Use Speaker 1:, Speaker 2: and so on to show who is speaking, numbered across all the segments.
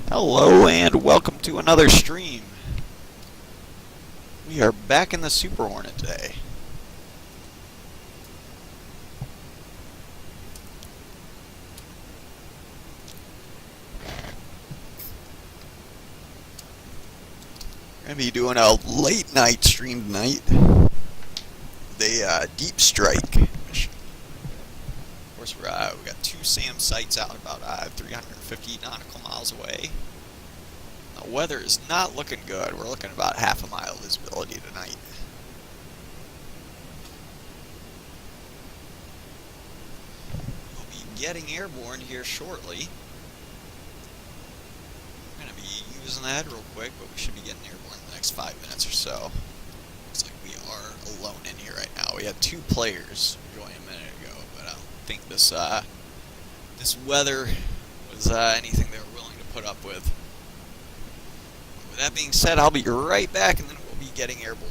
Speaker 1: Hello and welcome to another stream. We are back in the Superhornet today. We're going to be doing a late night stream tonight. The deep strike mission. Of course, we got two SAM sites out about 350 nautical miles away. The weather is not looking good. We're looking about half a mile visibility tonight. We'll be getting airborne here shortly. I'm going to be using that real quick, but we should be getting airborne in the next 5 minutes or so. Looks like we are alone in here right now. We had two players join a minute ago, but I don't think this weather was anything they were willing to put up with. With that being said, I'll be right back, and then we'll be getting airborne.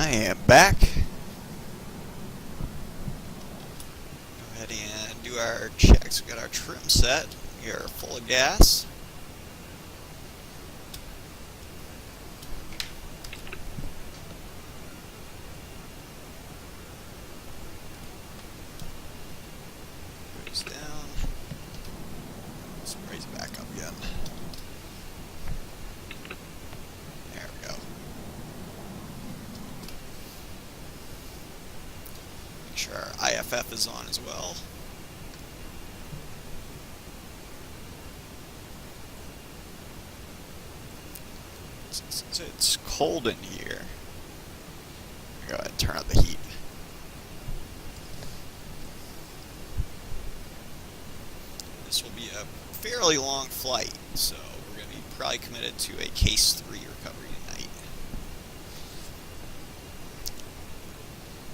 Speaker 1: I am back. Go ahead and do our checks. We got our trim set. We are full of gas. Goes down. Let's raise it back up again. There we go. Make sure our IFF is on as well. Since it's cold in here, go ahead and turn up the heat. This will be a fairly long flight, so we're going to be probably committed to a Case 3 recovery tonight.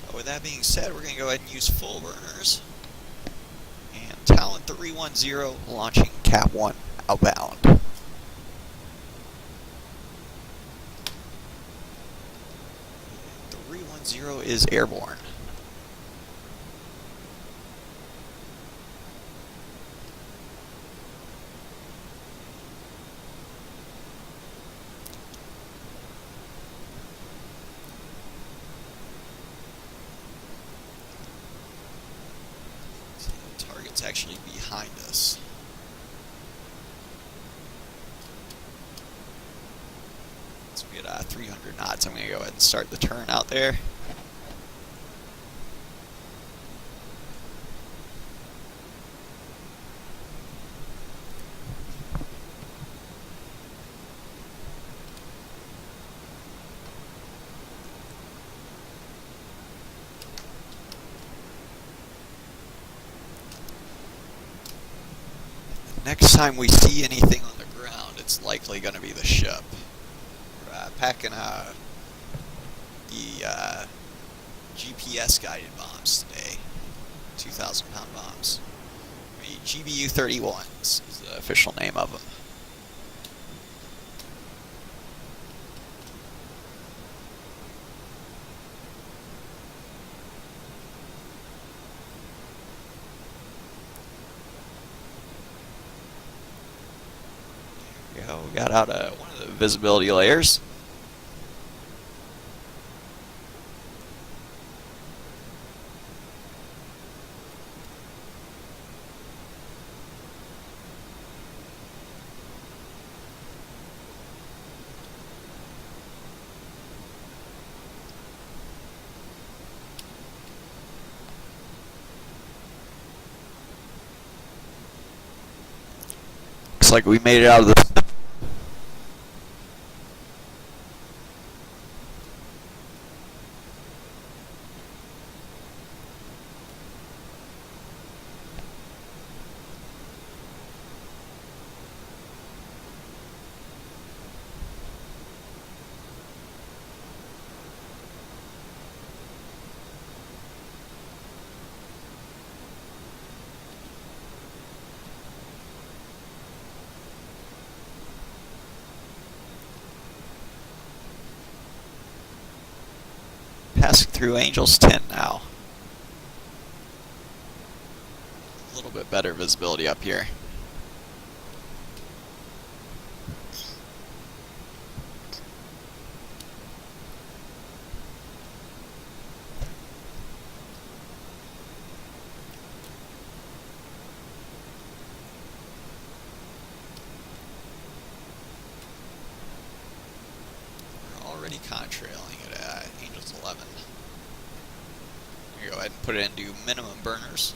Speaker 1: But with that being said, we're going to go ahead and use full burners. And Talent 310 launching Cap 1 outbound. 310 is airborne. So the target's actually behind us. So we get 300 knots. I'm going to go ahead and start the turn out there. Next time we see anything on the ground, it's likely going to be the ship. We're packing the GPS guided bombs today, 2,000-pound bombs. GBU-31s is the official name of them. There we go. We got out one of the visibility layers. Looks like we made it out of the... Passing through Angels 10 now. A little bit better visibility up here. We're already contrailing at Angels 11. Go ahead and put it into minimum burners.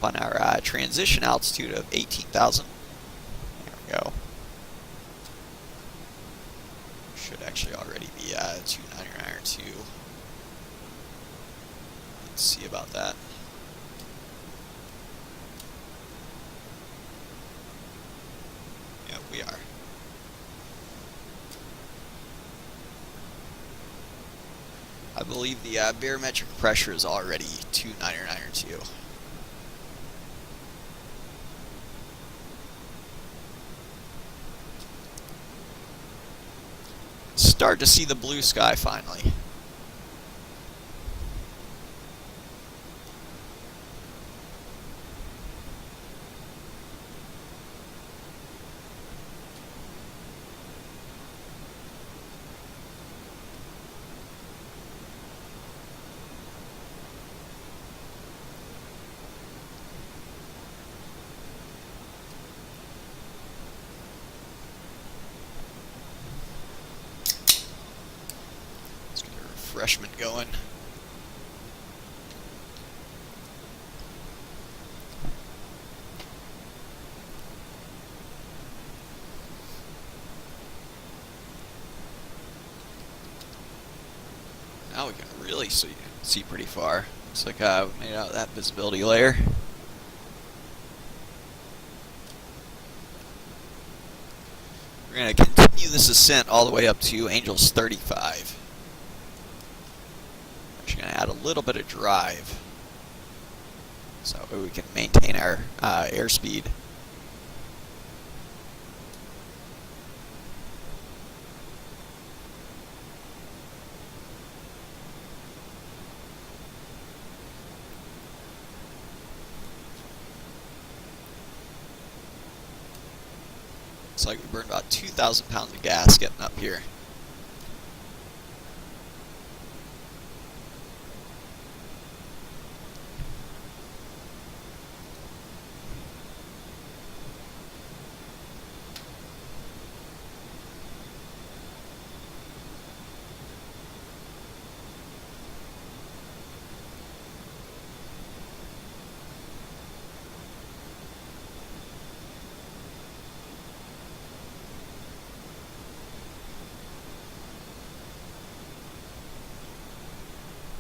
Speaker 1: on our transition altitude of 18,000. There we go. Should actually already be 299 or 2. Let's see about that. Yep, we are. I believe the barometric pressure is already 299 or 2. Start to see the blue sky finally. Refreshment going. Now we can really see pretty far. Looks like we made out that visibility layer. We're going to continue this ascent all the way up to Angels 35. Going to add a little bit of drive so we can maintain our airspeed. Looks like we burned about 2,000 pounds of gas getting up here.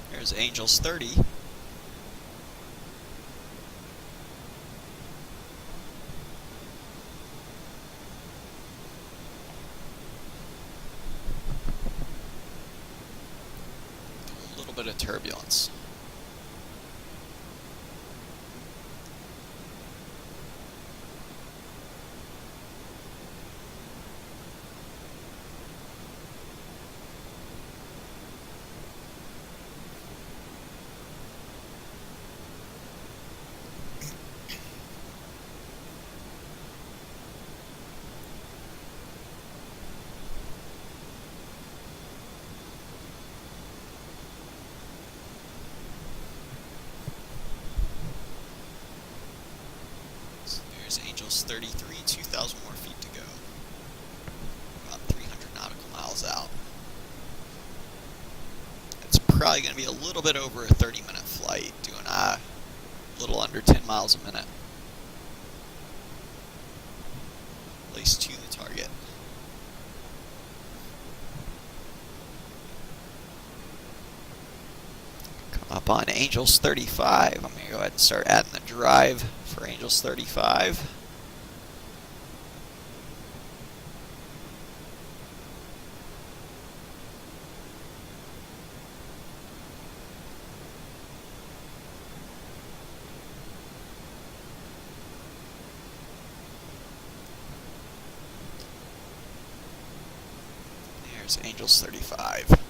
Speaker 1: There's Angels 30. A little bit of turbulence. There's Angels 33, 2,000 more feet to go. About 300 nautical miles out. It's probably going to be a little bit over a 30-minute flight, doing a little under 10 miles a minute. At least to the target. Come up on Angels 35. I'm going to go ahead and start adding the drive for Angels 35. There's Angels 35.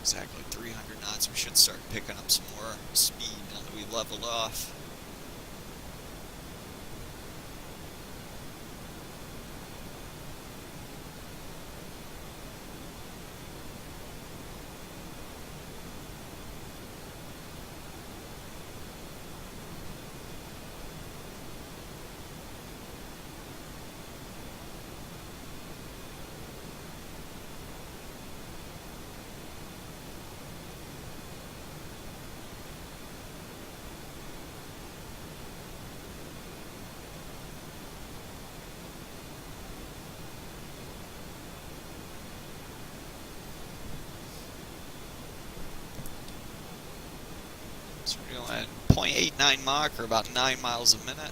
Speaker 1: Exactly 300 knots. We should start picking up some more speed now that we leveled off. So we're doing 0.89 Mach, or about 9 miles a minute.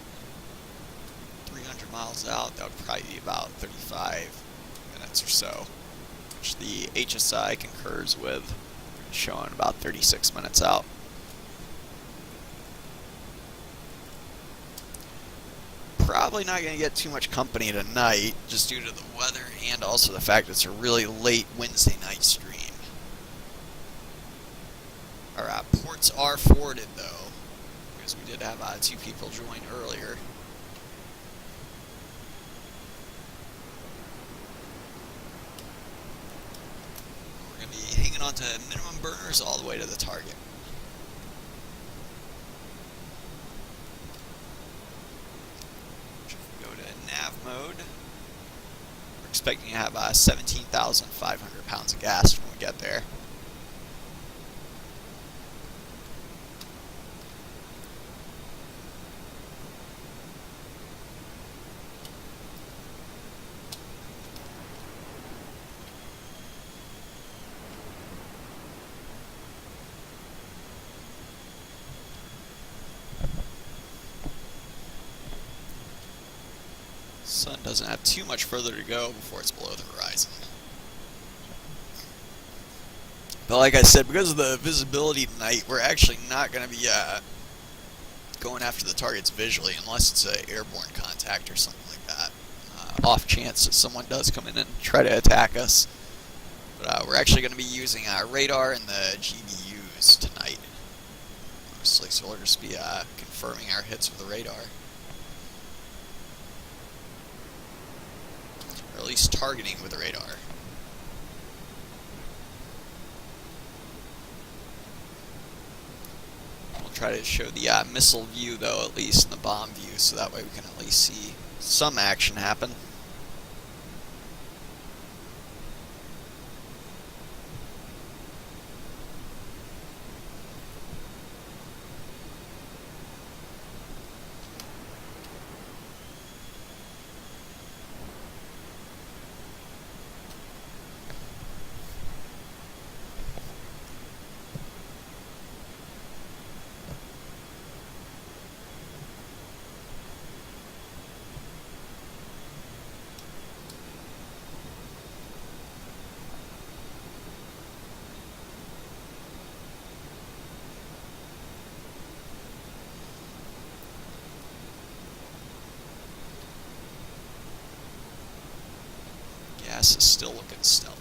Speaker 1: 300 miles out, that would probably be about 35 minutes or so, which the HSI concurs with, showing about 36 minutes out. Probably not going to get too much company tonight, just due to the weather and also the fact it's a really late Wednesday night stream. Our ports are forwarded though, because we did have 2 people join earlier. We're going to be hanging on to minimum burners all the way to the target. Nav mode. We're expecting to have 17,500 pounds of gas when we get there. Sun doesn't have too much further to go before it's below the horizon. But like I said, because of the visibility tonight, we're actually not going to be going after the targets visually unless it's an airborne contact or something like that. Off chance that someone does come in and try to attack us. But we're actually going to be using radar and the GBUs tonight. Mostly, so we'll just be confirming our hits with the radar. Or at least targeting with the radar. We'll try to show the missile view, though, at least in the bomb view, so that way we can at least see some action happen. Gas is still looking stellar.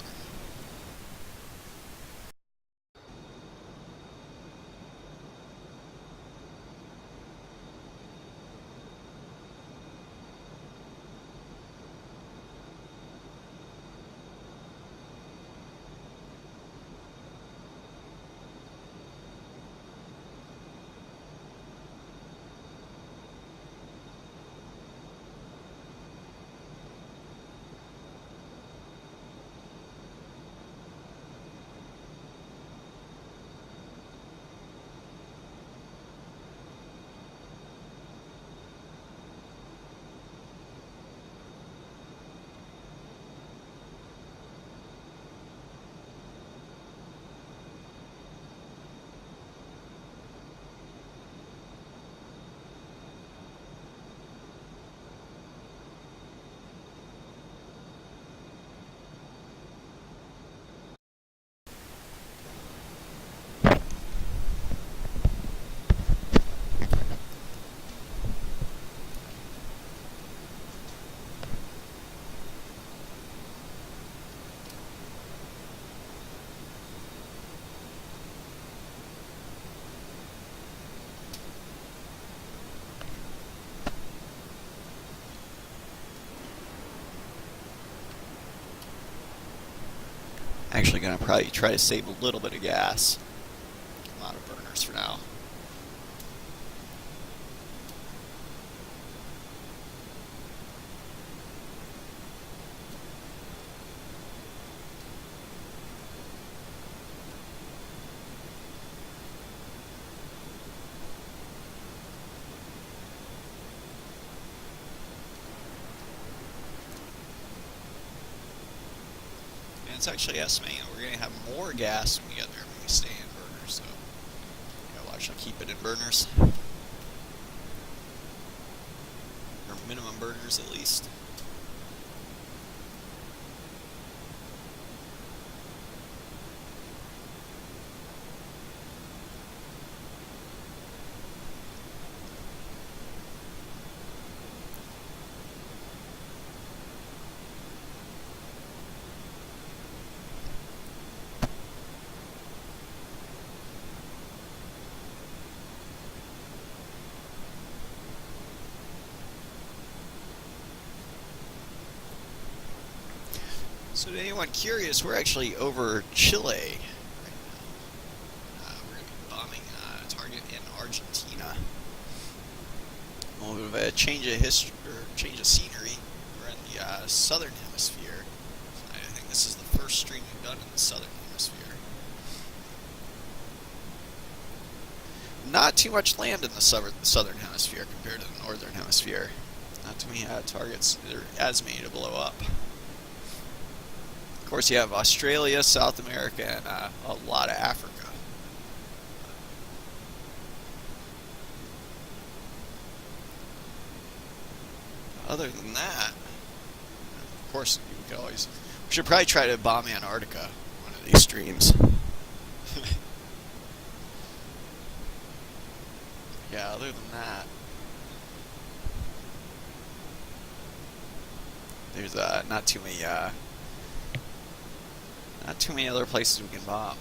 Speaker 1: Actually going to probably try to save a little bit of gas. A lot of burners for now. It's actually estimating that we're going to have more gas when we get there when we stay in burners, so gotta much. I'll keep it in burners. Or minimum burners at least. So to anyone curious, we're actually over Chile right now. We're going to be bombing a target in Argentina. A little bit of a change of history, or change of scenery. We're in the southern hemisphere. I think this is the first stream we've done in the southern hemisphere. Not too much land in the southern hemisphere compared to the northern hemisphere. Not too many targets that are as many to blow up. Of course, you have Australia, South America, and a lot of Africa. Other than that, of course, we should probably try to bomb Antarctica one of these streams. Yeah, other than that, there's not too many other places we can bomb.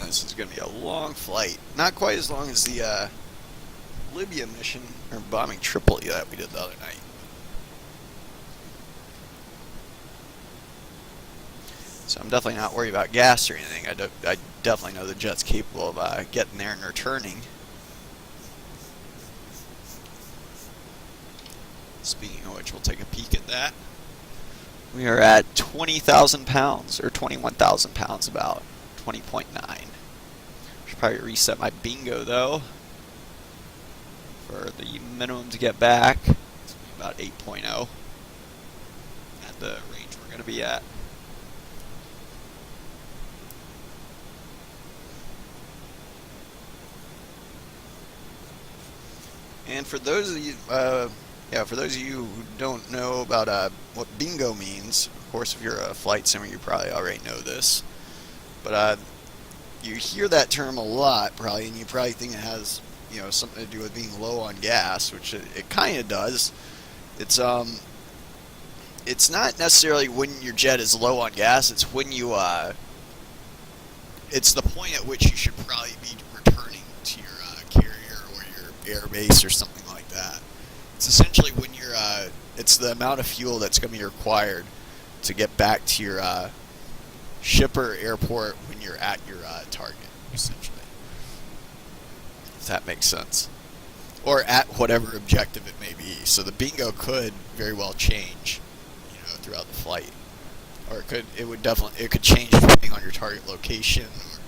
Speaker 1: This is going to be a long flight. Not quite as long as the Libya mission, or bombing Tripoli that we did the other night. So I'm definitely not worried about gas or anything. I definitely know the jet's capable of getting there and returning. Speaking of which, we'll take a peek at that. We are at 20,000 pounds, or 21,000 pounds about. 20.9. Should probably reset my bingo though for the minimum to get back. It's about 8.0 at the range we're going to be at. And for those of you, who don't know about what bingo means, of course, if you're a flight simmer, you probably already know this. But you hear that term a lot, probably, and you probably think it has, something to do with being low on gas, which it kind of does. It's not necessarily when your jet is low on gas. It's when you it's the point at which you should probably be returning to your carrier or your air base or something like that. It's essentially when you're it's the amount of fuel that's going to be required to get back to your ship or airport when you're at your target, essentially. If that makes sense. Or at whatever objective it may be. So the bingo could very well change, throughout the flight. Or it could change depending on your target location. Or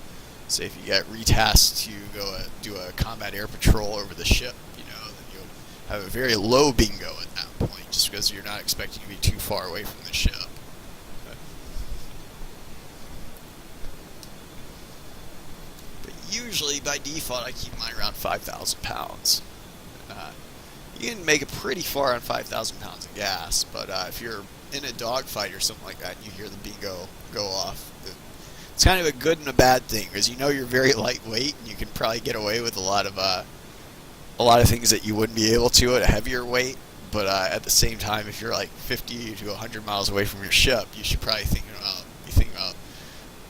Speaker 1: say if you get retasked to go do a combat air patrol over the ship, then you'll have a very low bingo at that point, just because you're not expecting to be too far away from the ship. usually by default I keep mine around 5,000 pounds. You can make it pretty far on 5,000 pounds of gas, but if you're in a dogfight or something like that and you hear the bingo go off, it's kind of a good and a bad thing, because you know you're very lightweight and you can probably get away with a lot of things that you wouldn't be able to at a heavier weight. But at the same time, if you're like 50 to 100 miles away from your ship, you should probably be thinking about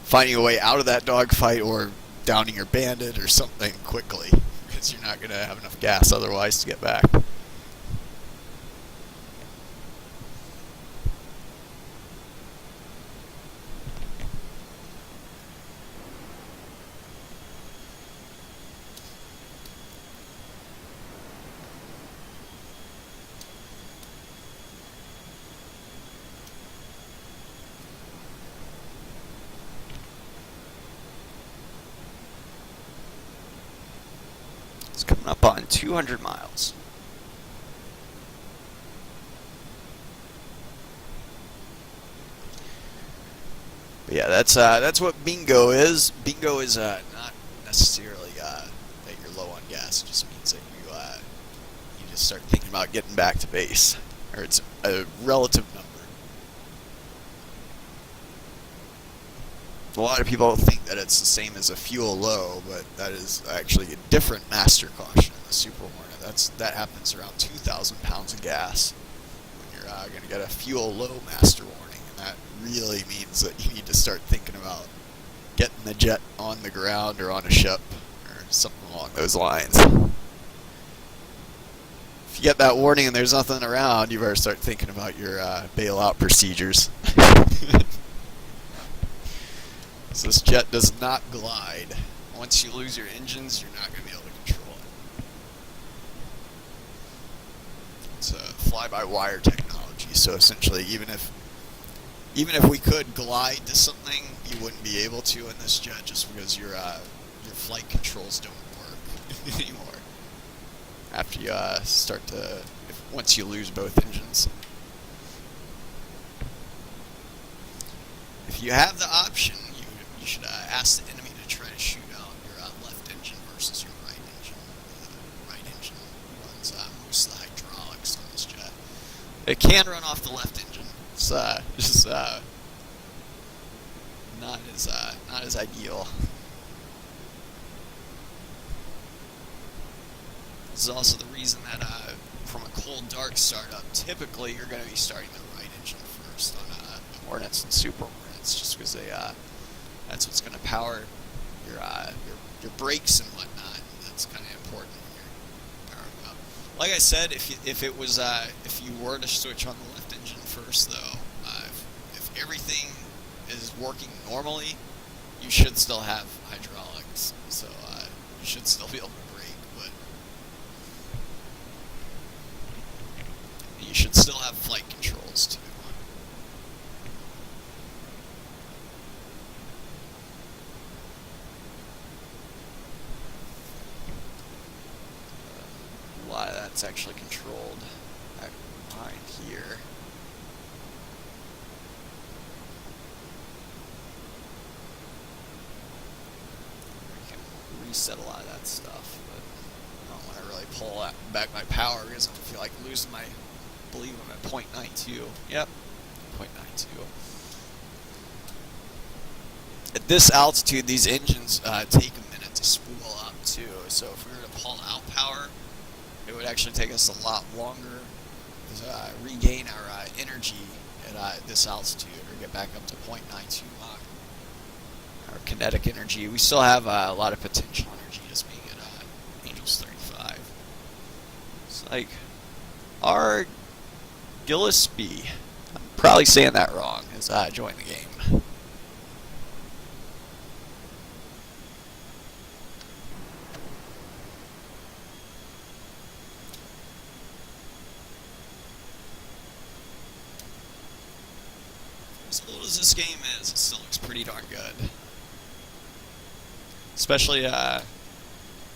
Speaker 1: finding a way out of that dogfight or downing your bandit or something quickly, because you're not going to have enough gas otherwise to get back. It's coming up on 200 miles. But yeah, that's what bingo is. Bingo is not necessarily that you're low on gas. It just means that you just start thinking about getting back to base, or it's a relative number. A lot of people think that it's the same as a fuel low, but that is actually a different master caution in the Superhornet. That happens around 2,000 pounds of gas when you're going to get a fuel low master warning, and that really means that you need to start thinking about getting the jet on the ground or on a ship or something along those lines. If you get that warning and there's nothing around, you better start thinking about your bailout procedures. So this jet does not glide. Once you lose your engines, you're not going to be able to control it. It's a fly-by-wire technology, so essentially even if we could glide to something, you wouldn't be able to in this jet, just because your flight controls don't work anymore. After you once you lose both engines. If you have the option, you should ask the enemy to try to shoot out your left engine versus your right engine. The right engine runs most of the hydraulics on this jet. It can run off the left engine. It's just not as ideal. This is also the reason that from a cold dark startup, typically you're going to be starting the right engine first on Hornets and Superhornets, just because that's what's going to power your brakes and whatnot. That's kind of important when you're powering up. Like I said, if you were to switch on the left engine first, though, if everything is working normally, you should still have hydraulics, so you should still be able to brake, but you should still have flight controls too. A lot of that's actually controlled back behind here. We can reset a lot of that stuff, but I don't want to really pull back my power because I feel like losing my. I believe I'm at 0.92. Yep, 0.92. At this altitude, these engines take a minute to spool up too. So if we were to pull out power, it would actually take us a lot longer to regain our energy at this altitude, or get back up to 0.92 Mach. Our kinetic energy. We still have a lot of potential energy just being at Angels 35. It's like our Gillespie, I'm probably saying that wrong, has joined the game. As old as this game is, it still looks pretty darn good. Especially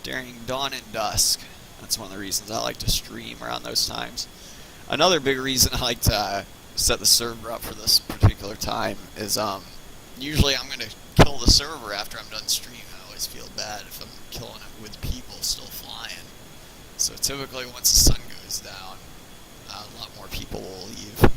Speaker 1: during dawn and dusk. That's one of the reasons I like to stream around those times. Another big reason I like to set the server up for this particular time is usually I'm going to kill the server after I'm done streaming. I always always feel bad if I'm killing it with people still flying. So typically once the sun goes down, a lot more people will leave.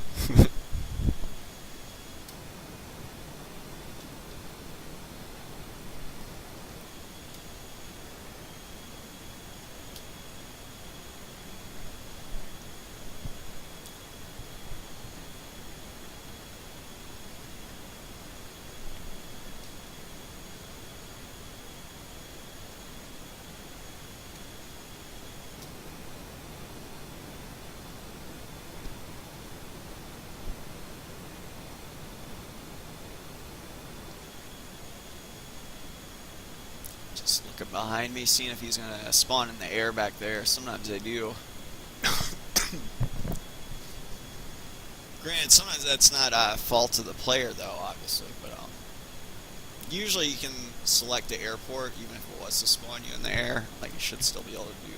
Speaker 1: Just looking behind me, seeing if he's gonna spawn in the air back there. Sometimes they do. Granted, sometimes that's not a fault of the player, though, obviously. But usually you can select the airport, even if it was to spawn you in the air. Like you should still be able to do.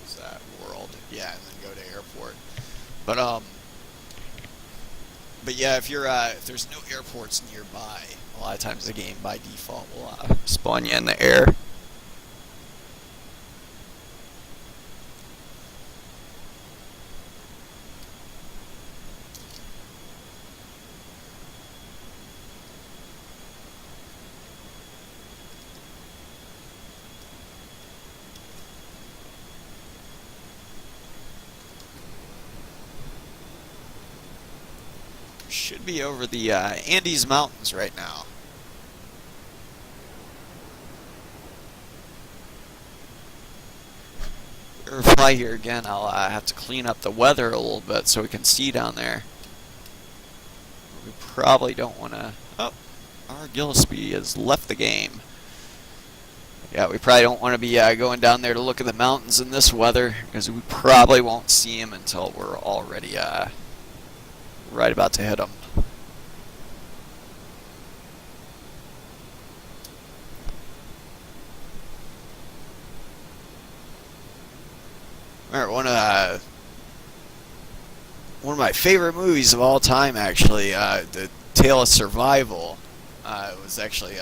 Speaker 1: What's that world? Yeah, and then go to airport. But yeah, if you're if there's no airports nearby, a lot of times the game by default will spawn you in the air. Should be over the Andes Mountains right now. Fly here again, I'll have to clean up the weather a little bit so we can see down there. We probably don't want to... Oh, our Gillespie has left the game. Yeah, we probably don't want to be going down there to look at the mountains in this weather, because we probably won't see him until we're already right about to hit him. One of my favorite movies of all time, actually, The Tale of Survival, was actually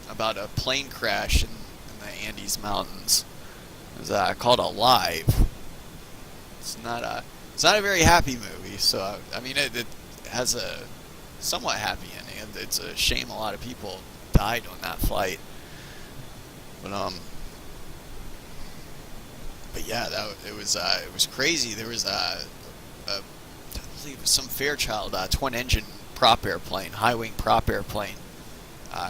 Speaker 1: about a plane crash in the Andes Mountains. It was called Alive. It's not a very happy movie, so I mean it has a somewhat happy ending. It's a shame a lot of people died on that flight, but yeah, it was crazy. There was I believe it was some Fairchild twin-engine prop airplane, high-wing prop airplane,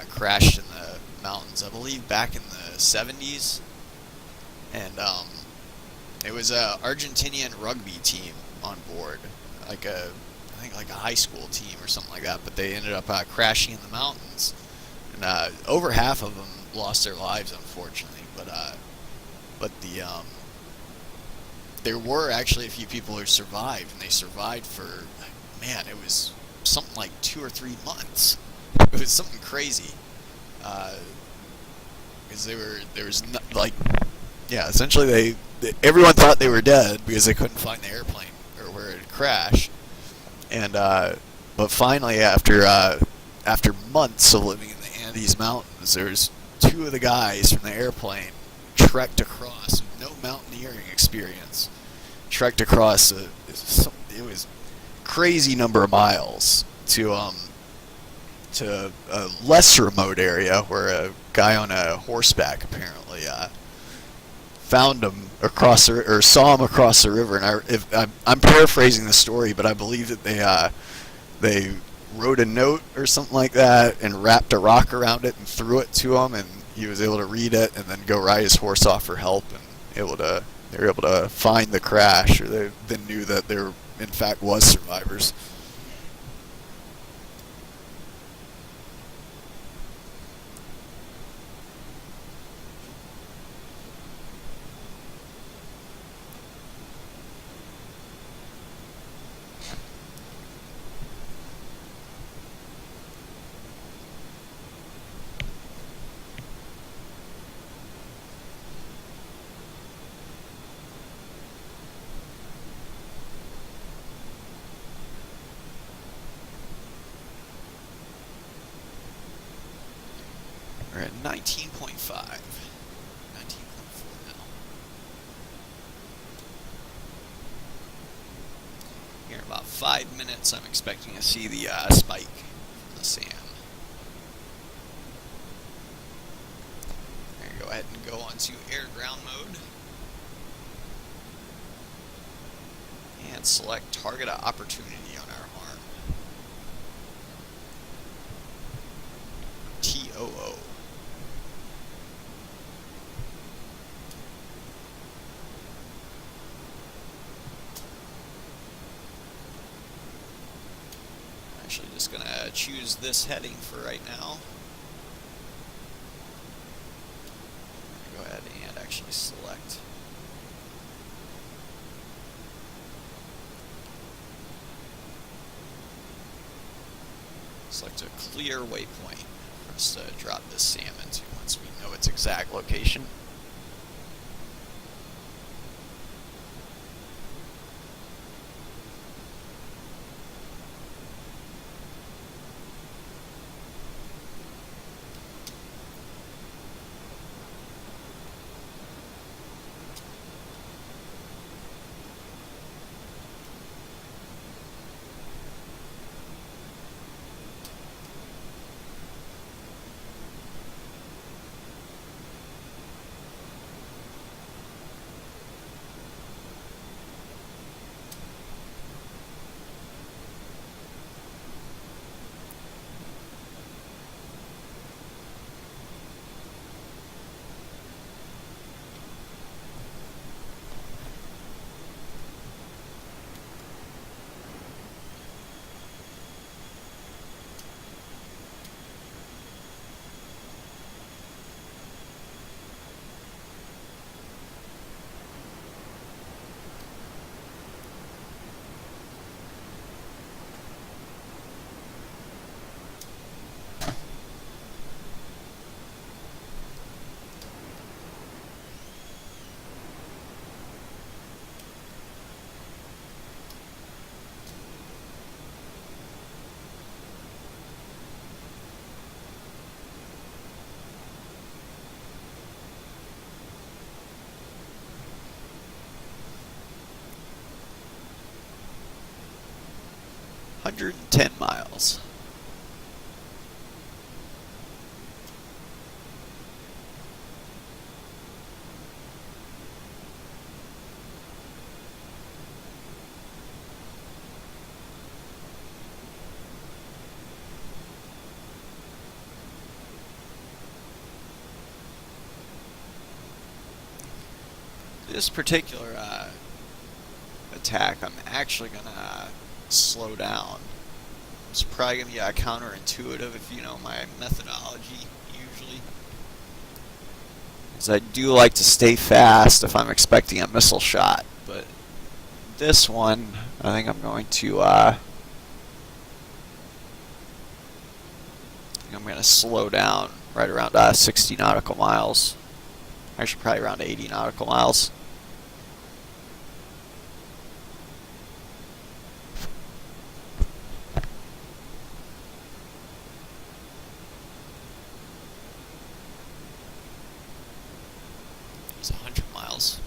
Speaker 1: crashed in the mountains. I believe back in the 70s, and it was a Argentinian rugby team on board, I think like a high school team or something like that. But they ended up crashing in the mountains, and over half of them lost their lives, unfortunately. But there were actually a few people who survived, and they survived for, man, it was something like 2 or 3 months. It was something crazy, because essentially everyone thought they were dead because they couldn't find the airplane or where it had crashed, and but finally after months of living in the Andes Mountains, there's 2 of the guys from the airplane trekked across, no mountaineering experience, trekked across it was crazy number of miles to a less remote area where a guy on a horseback apparently found him or saw him across the river. And I'm paraphrasing the story, but I believe that they wrote a note or something like that and wrapped a rock around it and threw it to him, and he was able to read it and then go ride his horse off for help, and they were able to find the crash, or they then knew that there in fact was survivors. 19.5. 19.4 now. Here in about 5 minutes, I'm expecting to see the spike from the SAM. There you go ahead and go onto air-ground mode. And select target opportunity on our arm. TOO. Actually just gonna choose this heading for right now. Go ahead and actually select. Select a clear waypoint for us to drop this SAM into once we know its exact location. $110 miles. This particular attack, I'm actually gonna slow down. It's probably gonna be counterintuitive if you know my methodology usually, because I do like to stay fast if I'm expecting a missile shot. But this one, I think I'm going to slow down right around 60 nautical miles. Actually, probably around 80 nautical miles. It's 100 miles.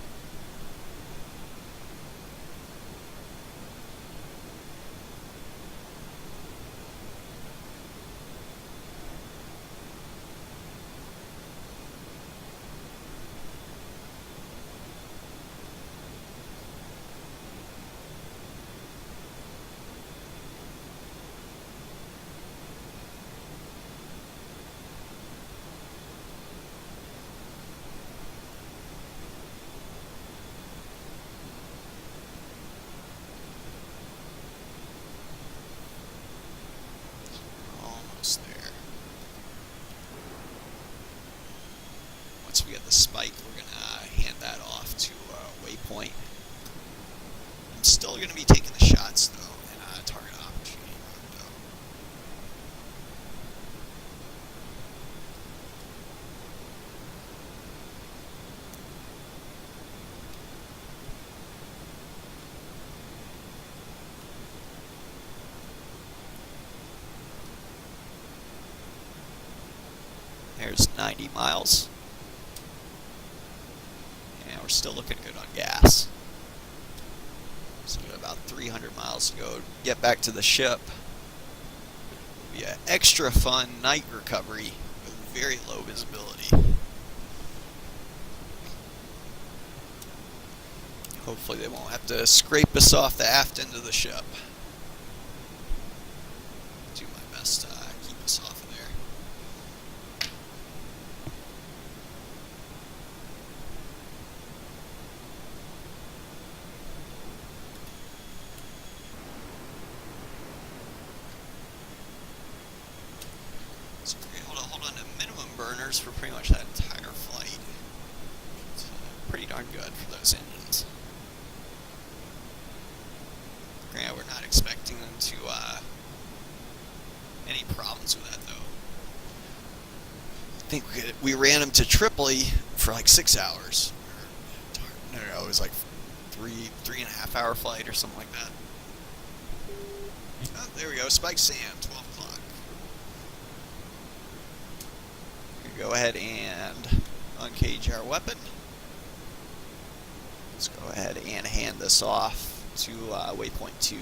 Speaker 1: Almost there. Once we get the spike, we're gonna hand that off to waypoint. I'm still gonna be taking the shots though, and target opportunity mode though. There's 90 miles. And we're still looking good on gas. So we got about 300 miles to go. Get back to the ship. It'll be an extra fun night recovery with very low visibility. Hopefully they won't have to scrape us off the aft end of the ship. Do my best to keep us off of there. So we're able to hold on to minimum burners for pretty much that entire flight. It's pretty darn good for those engines. Granted, we're not expecting them to any problems with that though. I think we ran them to Tripoli for like 6 hours. No, it was like three and a half hour flight or something like that. Oh, there we go, Spike Sam, 12 o'clock. Go ahead and uncage our weapon. Let's go ahead and hand this off to waypoint 2.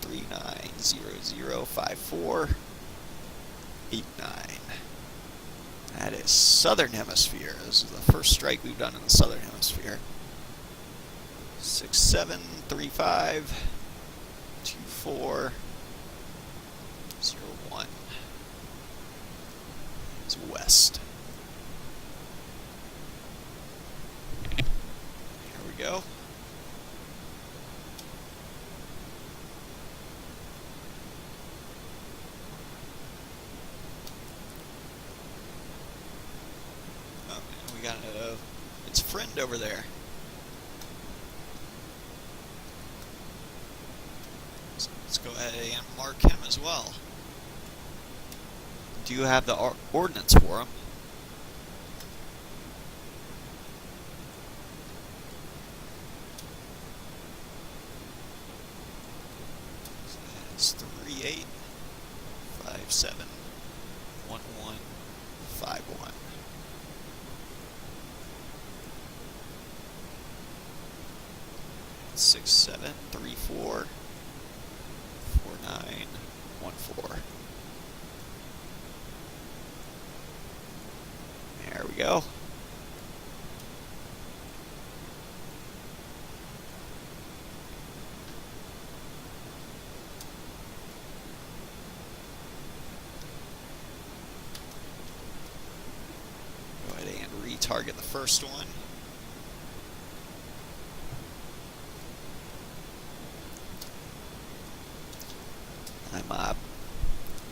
Speaker 1: 39005489. That is Southern Hemisphere. This is the first strike we've done in the Southern Hemisphere. 67352401. It's west. Here we go. Oh, and we got its friend over there. So let's go ahead and mark him as well. Do you have the ordnance for him? It's 38571151. It's 67344914. There we go. Go ahead and retarget the first one.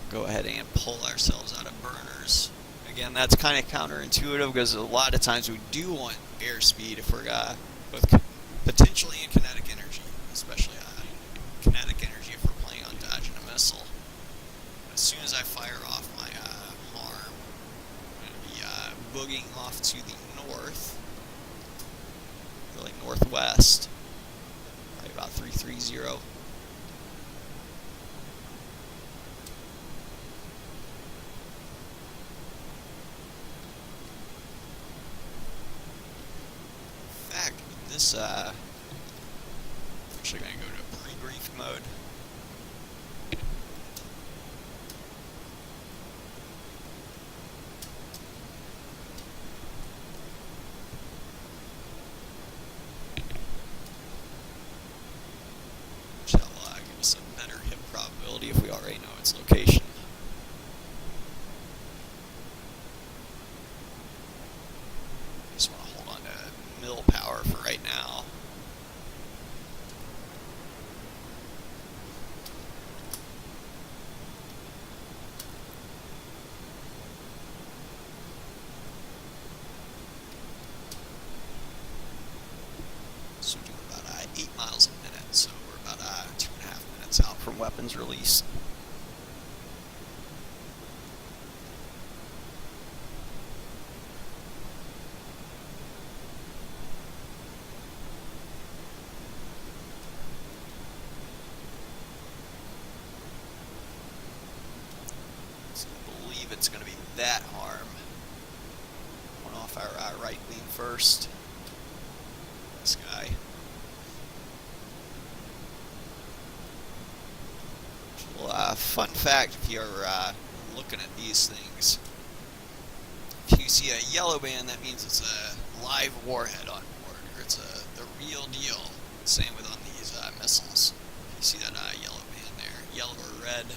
Speaker 1: Go ahead and pull ourselves out of burners. Again, that's kind of counterintuitive because a lot of times we do want airspeed if we're both potentially in kinetic energy, especially kinetic energy if we're playing on dodging a missile. As soon as I fire off my arm, I'm going to be boogieing off to the north, really northwest, probably about 330. This, I'm actually going to go to pre-brief mode. Which will give us a better hit probability if we already know its location. Just want to hold on to mill power for right now. So we're doing about 8 miles a minute, so we're about 2.5 minutes out from weapons release. believe it's going to be that harm. One off our right wing first. This guy. Well, fun fact, if you're looking at these things, if you see a yellow band, that means it's a live warhead on board, or it's the real deal. Same with on these missiles. You see that yellow band there, yellow or red.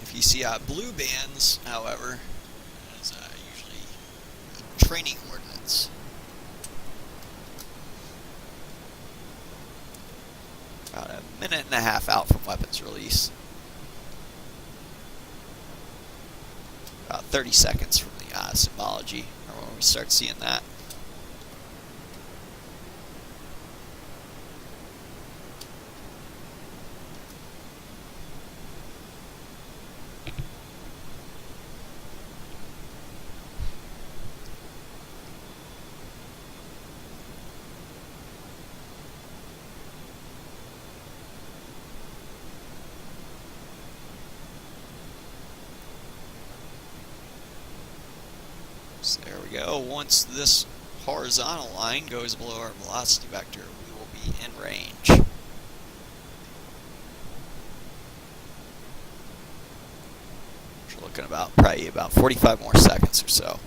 Speaker 1: If you see blue bands, however, that is usually training ordnance. About a minute and a half out from weapons release. About 30 seconds from the symbology, or when we start seeing that. So there we go. Once this horizontal line goes below our velocity vector, we will be in range. We're looking about probably about 45 more seconds or so.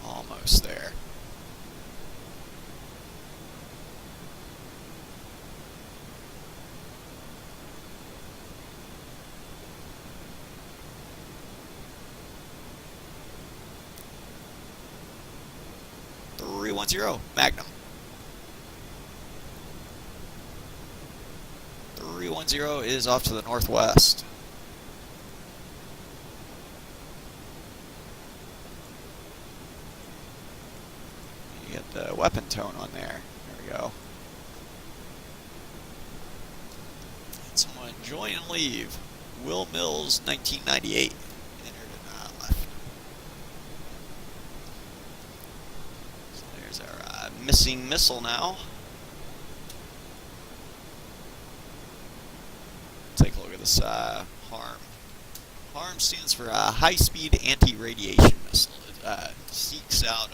Speaker 1: Almost there. .310 Magnum. 310 is off to the northwest. You get the weapon tone on there. There we go. And someone join and leave. Will Mills, 1998. Entered and left. So there's our missing missile now. Take a look at this HARM. HARM stands for High-Speed Anti-Radiation Missile. It seeks out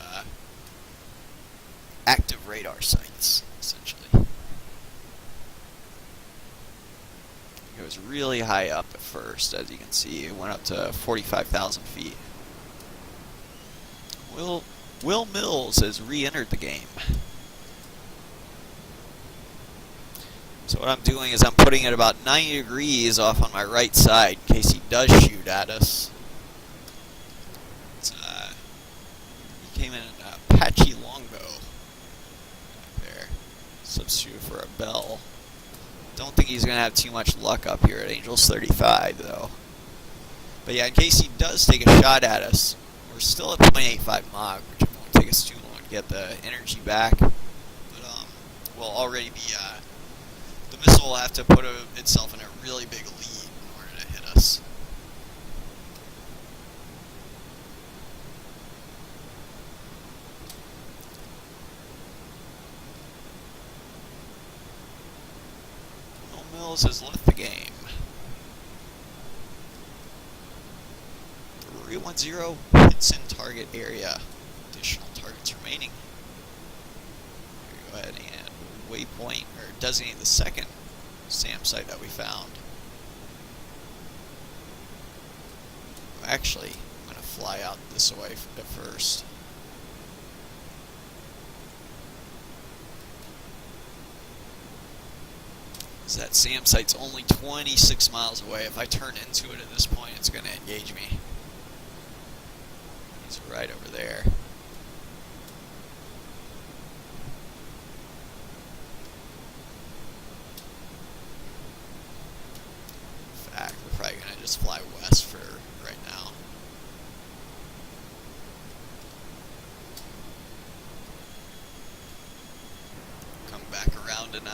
Speaker 1: active radar sites, essentially. It was really high up at first, as you can see. It went up to 45,000 feet. Will Mills has re-entered the game. So what I'm doing is I'm putting it about 90 degrees off on my right side in case he does shoot at us. It's, he came in an Apache longbow. There. Substitute for a Bell. Don't think he's going to have too much luck up here at Angels 35, though. But yeah, in case he does take a shot at us, we're still at 0.85 Mach, which won't take us too long to get the energy back. But we'll already be... the missile will have to put itself in a really big lead in order to hit us. Will Mills has left the game. 310 hits in target area. Additional targets remaining. Go ahead and waypoint, or designate the second SAM site that we found. Actually, I'm going to fly out this way at first. So that SAM site's only 26 miles away. If I turn into it at this point, it's going to engage me. He's right over there. In fact, we're probably going to just fly west for right now. Come back around and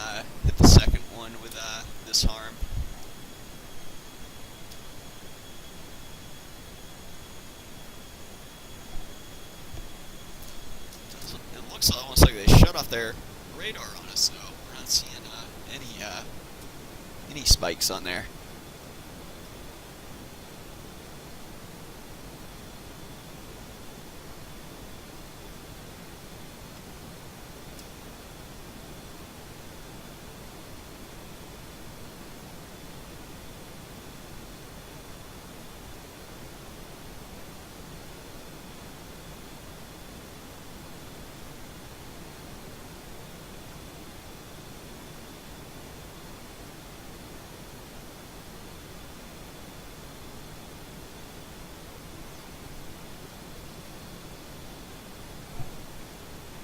Speaker 1: hit the second one with disarm. It looks almost like they shut off their radar on us, though. We're not seeing any spikes on there.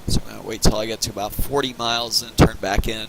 Speaker 1: So I'm going to wait till I get to about 40 miles and turn back in.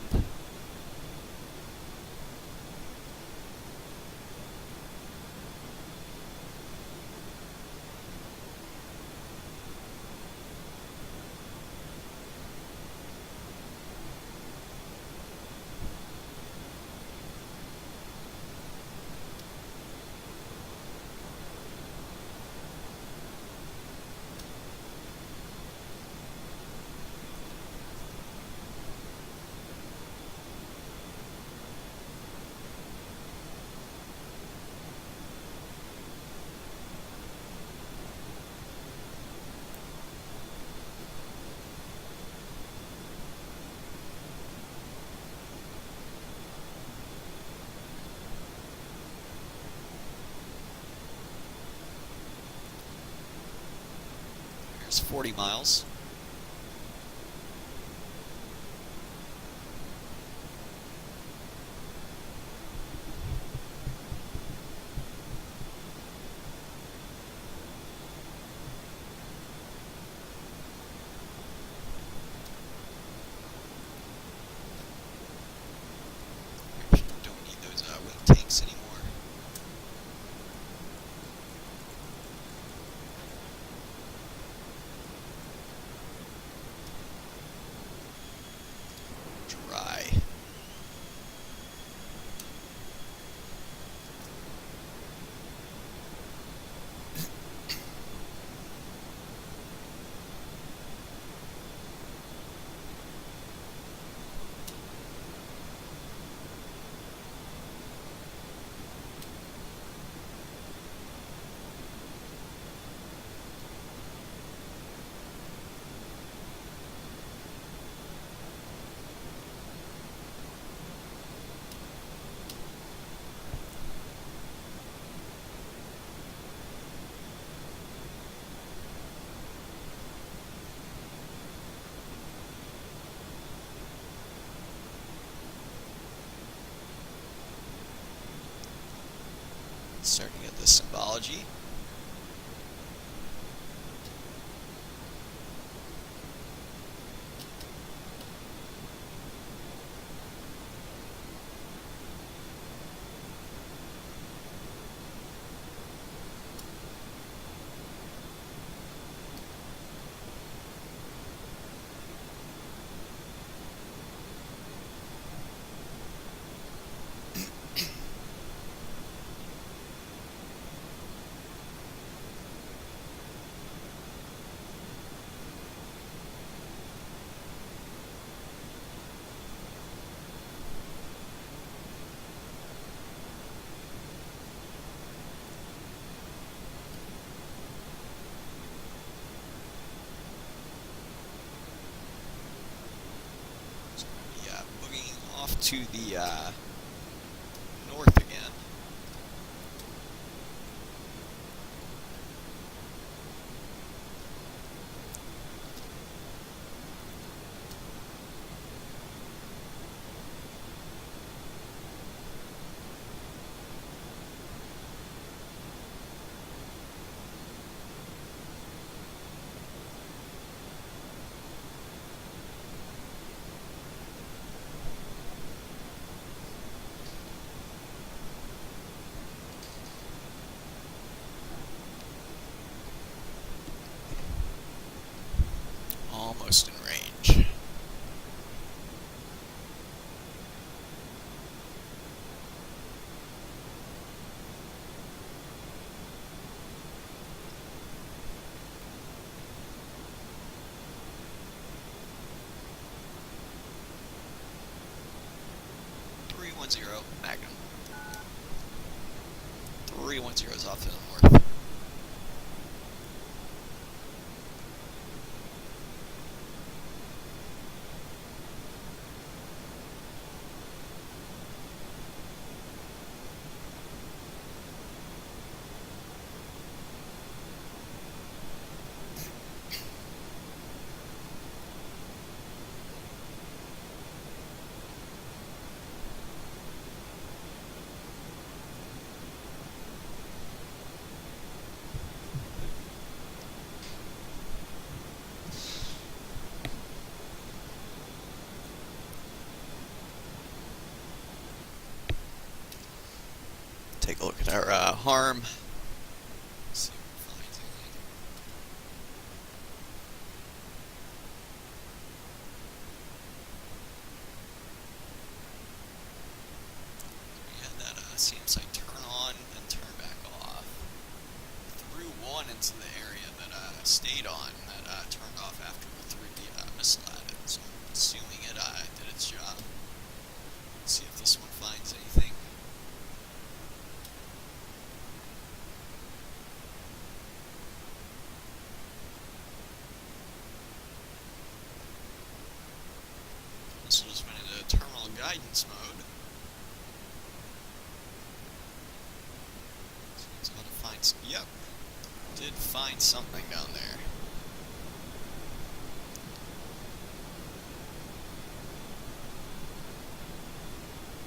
Speaker 1: Here's 40 miles. Don't need those wing tanks anymore. Dry. Starting to get the symbology. Off to the north again. 310 Magnum. 310 is off to the north. Take a look at our harm. See if we find anything. We had that CM site turn on and turn back off. Threw one into the area that stayed on that turned off after we threw the missile at it. So I'm assuming it did its job. Let's see if this one finds anything. This just went into terminal guidance mode. So how to find. Yep, did find something down there.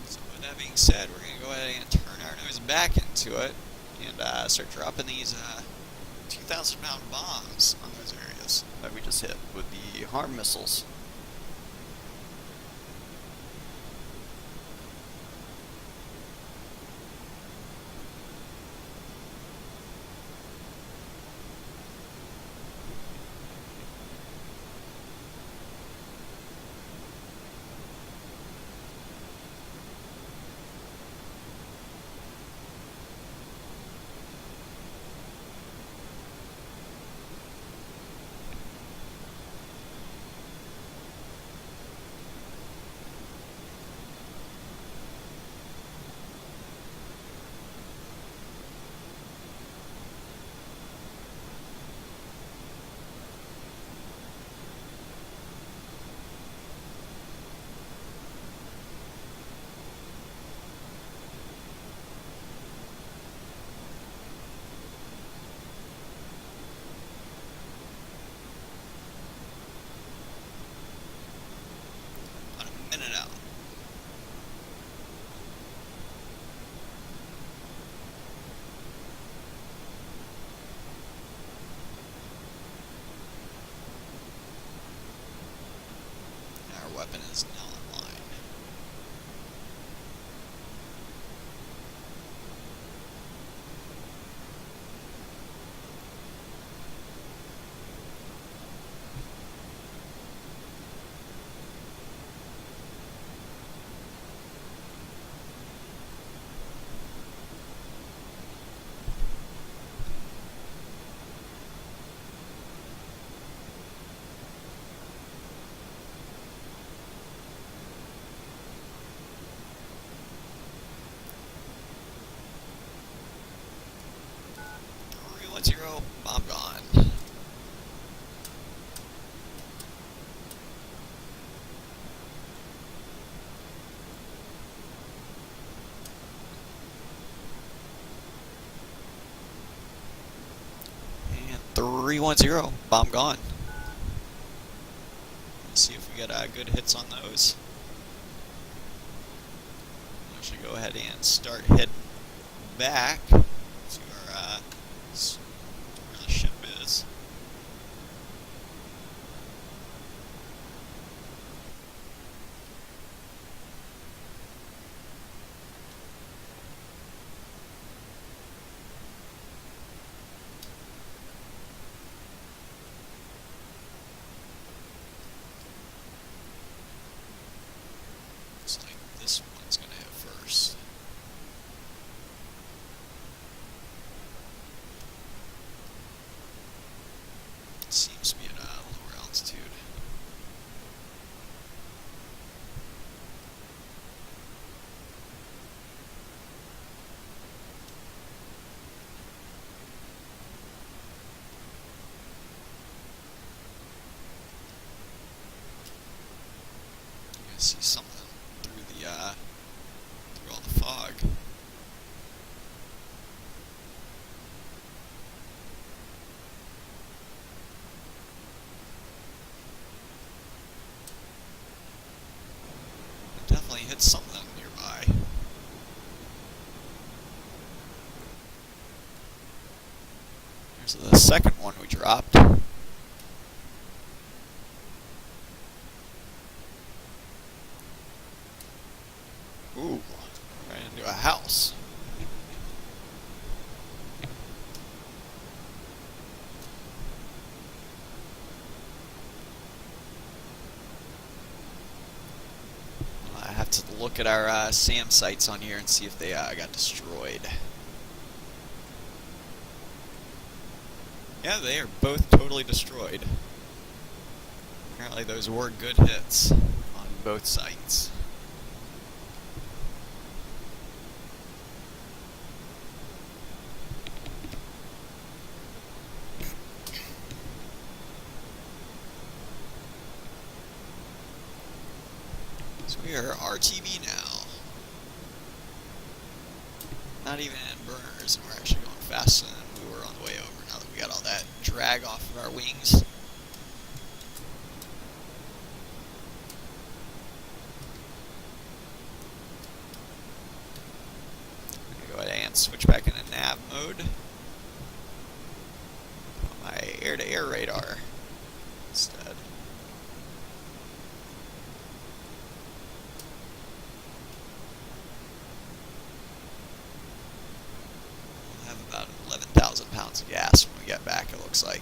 Speaker 1: So with that being said, we're gonna go ahead and turn our nose back into it and start dropping these 2,000-pound bombs on those areas that we just hit with the harm missiles. Out. Our weapon is now online. Zero, bomb gone. And 310, bomb gone. Let's see if we get good hits on those. We should go ahead and start heading back to our where the ship is. Looks like this one's gonna hit first. see something through through all the fog. It definitely hit something nearby. Here's the second one we dropped. Ooh, right into a house. I have to look at our SAM sites on here and see if they got destroyed. Yeah, they are both totally destroyed. Apparently those were good hits on both sites. So we are RTB now. Not even in burners, and we're actually going faster than we were on the way over now that we got all that drag off of our wings. I'm going to go ahead and switch back into nav mode. Put my air-to-air radar instead. About 11,000 pounds of gas when we get back, it looks like.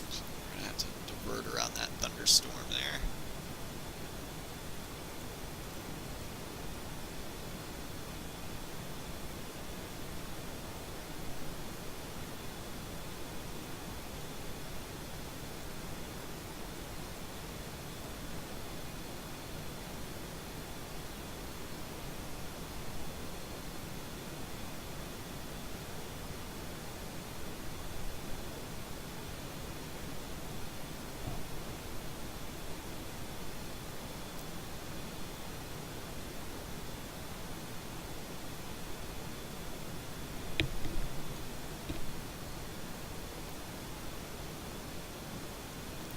Speaker 1: So we're going to have to divert around that thunderstorm there.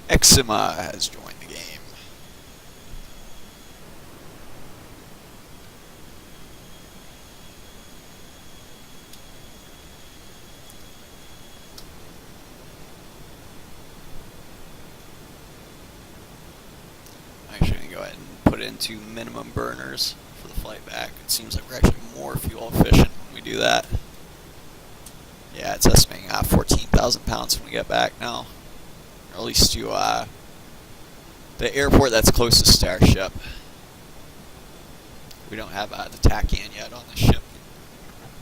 Speaker 1: Eczema has joined the game. I'm actually going to go ahead and put it into minimum burners for the flight back. It seems like we're actually more fuel efficient when we do that. Yeah, it's estimating 14,000 pounds when we get back now. Or at least to the airport that's closest to our ship. We don't have the TACAN yet on the ship.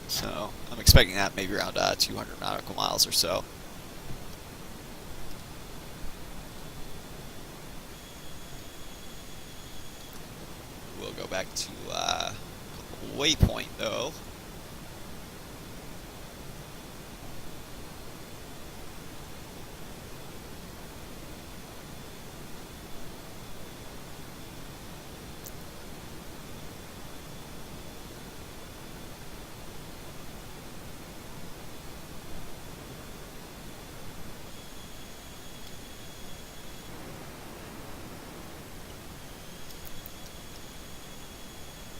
Speaker 1: So I'm expecting that maybe around 200 nautical miles or so. We'll go back to waypoint though.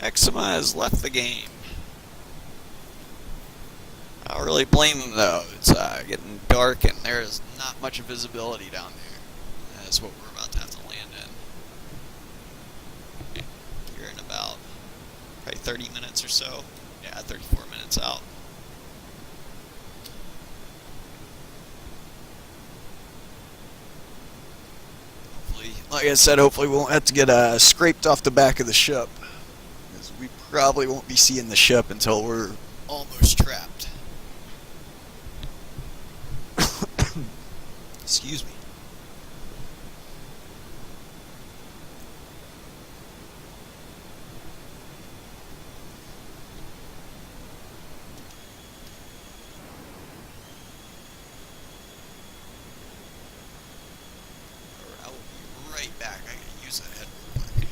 Speaker 1: Eczema has left the game. I don't really blame them though. It's getting dark and there's not much visibility down there. That's what we're about to have to land in. Here in about probably 30 minutes or so. Yeah, 34 minutes out. Hopefully, like I said, hopefully we won't have to get scraped off the back of the ship. We probably won't be seeing the ship until we're almost trapped. Excuse me. use that head real quick.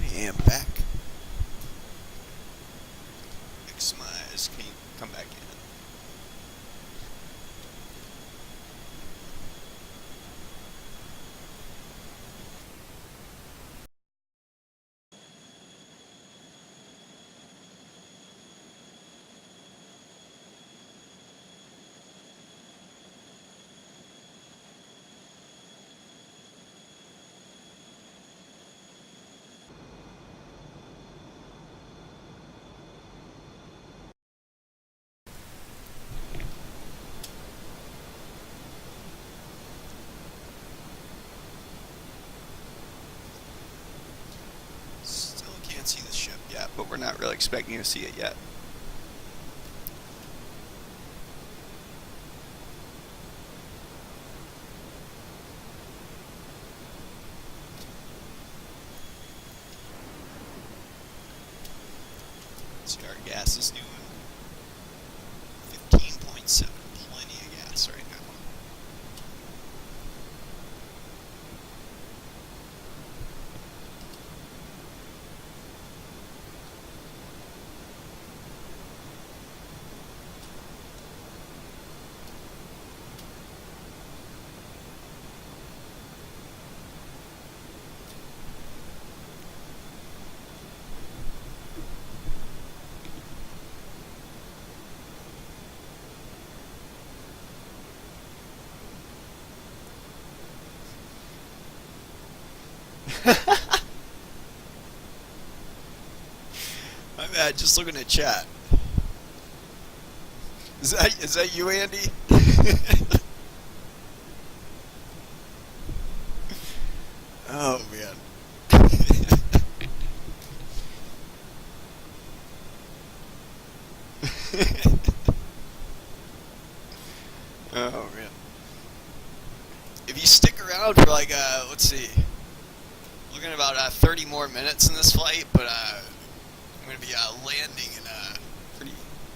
Speaker 1: I am back. Maximize. Can you come back in? Still can't see the ship yet, but we're not really expecting to see it yet. See, our gas is doing 15.7, plenty of gas right now. My bad, just looking at chat. Is that you, Andy? Oh man. Oh man. If you stick around for like let's see, looking at about 30 more minutes in this flight, but I'm gonna be landing in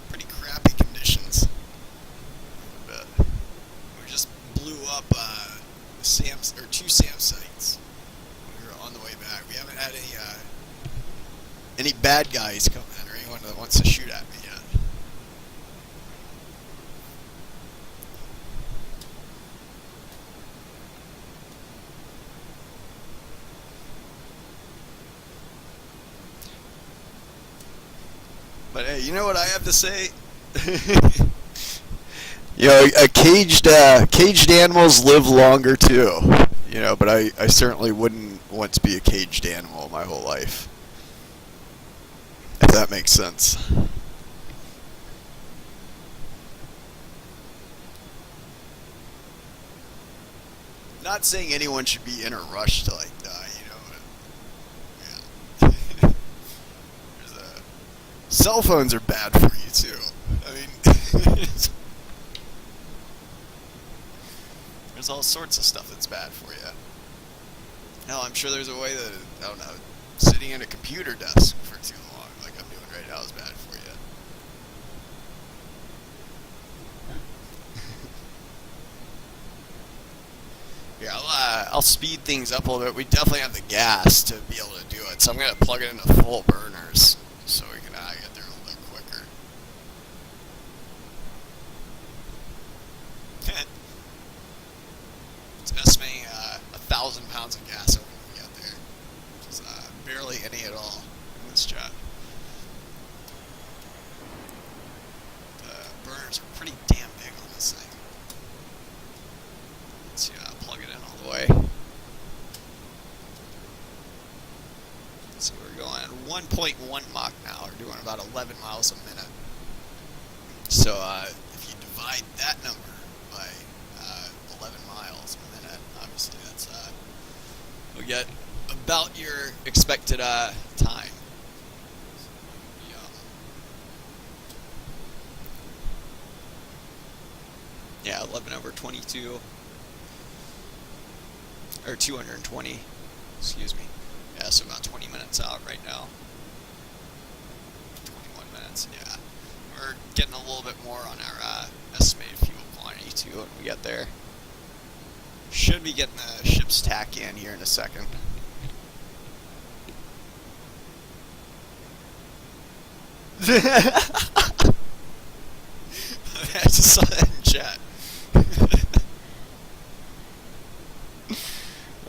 Speaker 1: pretty crappy conditions. But we just blew up two SAM sites. We were on the way back. We haven't had any bad guys come in or anyone that wants to shoot at me yet. But hey, you know what I have to say? You know, caged animals live longer too. You know, but I certainly wouldn't want to be a caged animal my whole life. If that makes sense. not saying anyone should be in a rush to like die, but, yeah. Cell phones are bad for you too. I mean, there's all sorts of stuff that's bad for you. Hell, I'm sure there's a way that, I don't know, sitting at a computer desk for too long, like I'm doing right now, is bad for you. Yeah, I'll speed things up a little bit. We definitely have the gas to be able to do it, so I'm going to plug it into full burners so we can get there a little bit quicker. It's estimating 1,000 pounds of gas over when we get there, which is barely any at all in this job. The burners are pretty damn big on this thing. Let's see, plug it in all the way. So we're going at 1.1 Mach now. We're doing about 11 miles a minute. So if you divide that number by 11 miles a minute, obviously that's you'll get about your expected time. Yeah, 11 over 22. Or 220, excuse me. Yeah, so about 20 minutes out right now. 21 minutes, yeah. We're getting a little bit more on our estimated fuel quantity too when we get there. Should be getting the ship's tack in here in a second. I just saw that in chat.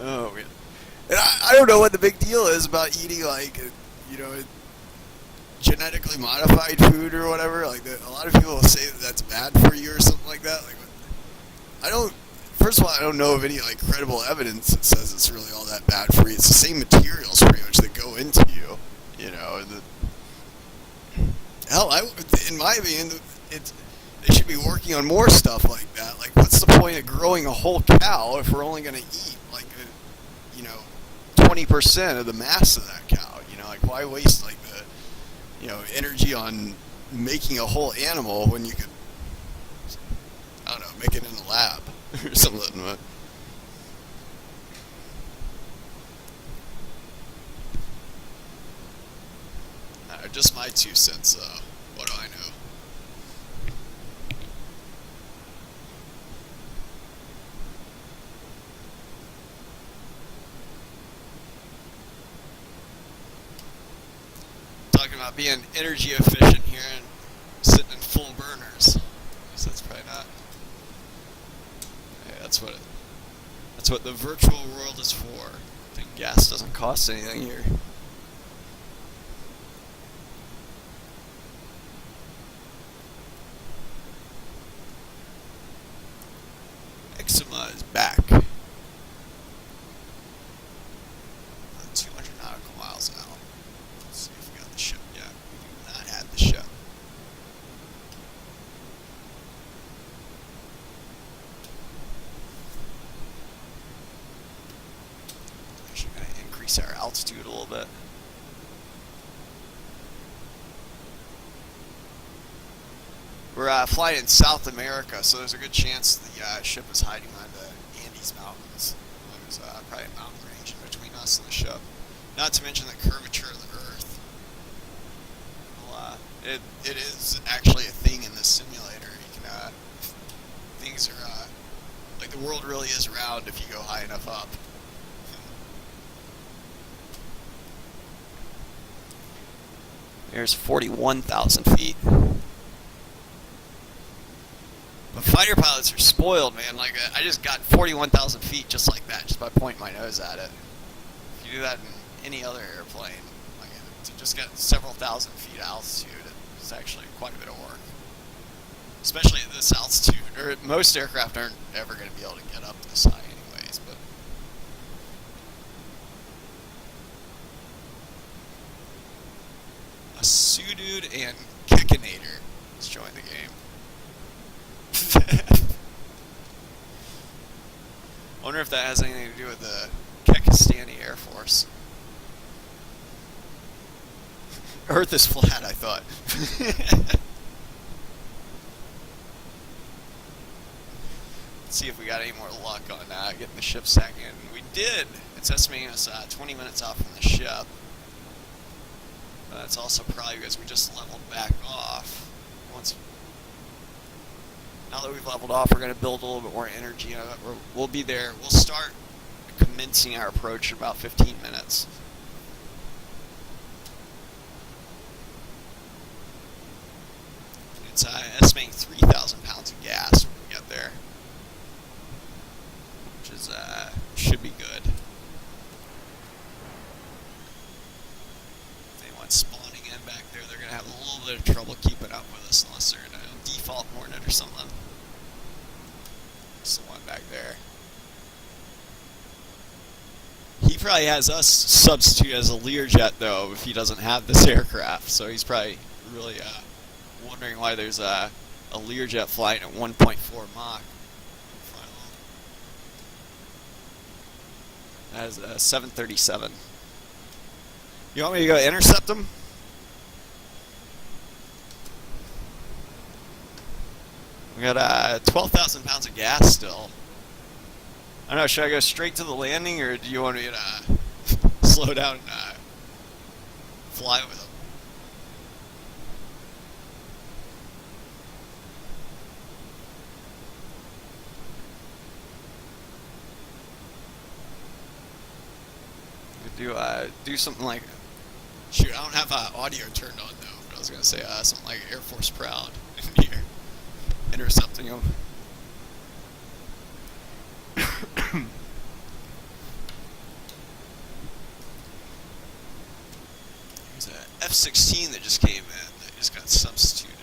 Speaker 1: Oh man, and I don't know what the big deal is about eating like genetically modified food or whatever. Like a lot of people will say that that's bad for you or something like that. Like I don't. First of all, I don't know of any like credible evidence that says it's really all that bad for you. It's the same materials pretty much that go into you. Hell, in my opinion, they should be working on more stuff like that. Like, what's the point of growing a whole cow if we're only going to eat like 20% of the mass of that cow? Like why waste like the energy on making a whole animal when you could, I don't know, make it in a lab or something. Just my 2 cents. What do I know? Talking about being energy efficient here and sitting in full burners. So that's probably not. Yeah, that's what the virtual world is for. I think gas doesn't cost anything here. Eczema is back. 200 nautical miles out. Let's see if we got the ship yet. We do not have the ship. Actually going to increase our altitude a little bit. We're flying in South America, so there's a good chance the ship is hiding behind the Andes Mountains. There's probably a mountain range in between us and the ship. Not to mention the curvature of the Earth. Well, it is actually a thing in this simulator. You can things are like the world really is round if you go high enough up. There's 41,000 feet. But fighter pilots are spoiled, man. Like, I just got 41,000 feet just like that, just by pointing my nose at it. If you do that in any other airplane, like, to just get several thousand feet altitude, it's actually quite a bit of work. Especially at this altitude, or most aircraft aren't ever going to be able to get up this high anyways, but... A Sudude and Kekinator has joined the game. I wonder if that has anything to do with the Kekistani Air Force. Earth is flat, I thought. Let's see if we got any more luck on getting the ship sank in. We did. It's estimating us 20 minutes out from the ship. That's also probably because we just leveled back off. Now that we've leveled off, we're going to build a little bit more energy. We'll be there. We'll start commencing our approach in about 15 minutes. It's estimating 3,000 pounds of gas when we get there, which is should be good. If anyone's spawning in back there, they're going to have a little bit of trouble keeping up with us unless they're in a default Hornet or something. It's the one back there. He probably has us substitute as a Learjet though if he doesn't have this aircraft, so he's probably really wondering why there's a Learjet flying at 1.4 Mach. That is a 737. You want me to go intercept him? We got 12,000 pounds of gas still. I don't know, should I go straight to the landing, or do you want me to slow down and fly with him? Do something like, shoot, I don't have audio turned on though, but I was gonna say something like Air Force Proud in here, intercepting them. There's a F-16 that just came in that just got substituted.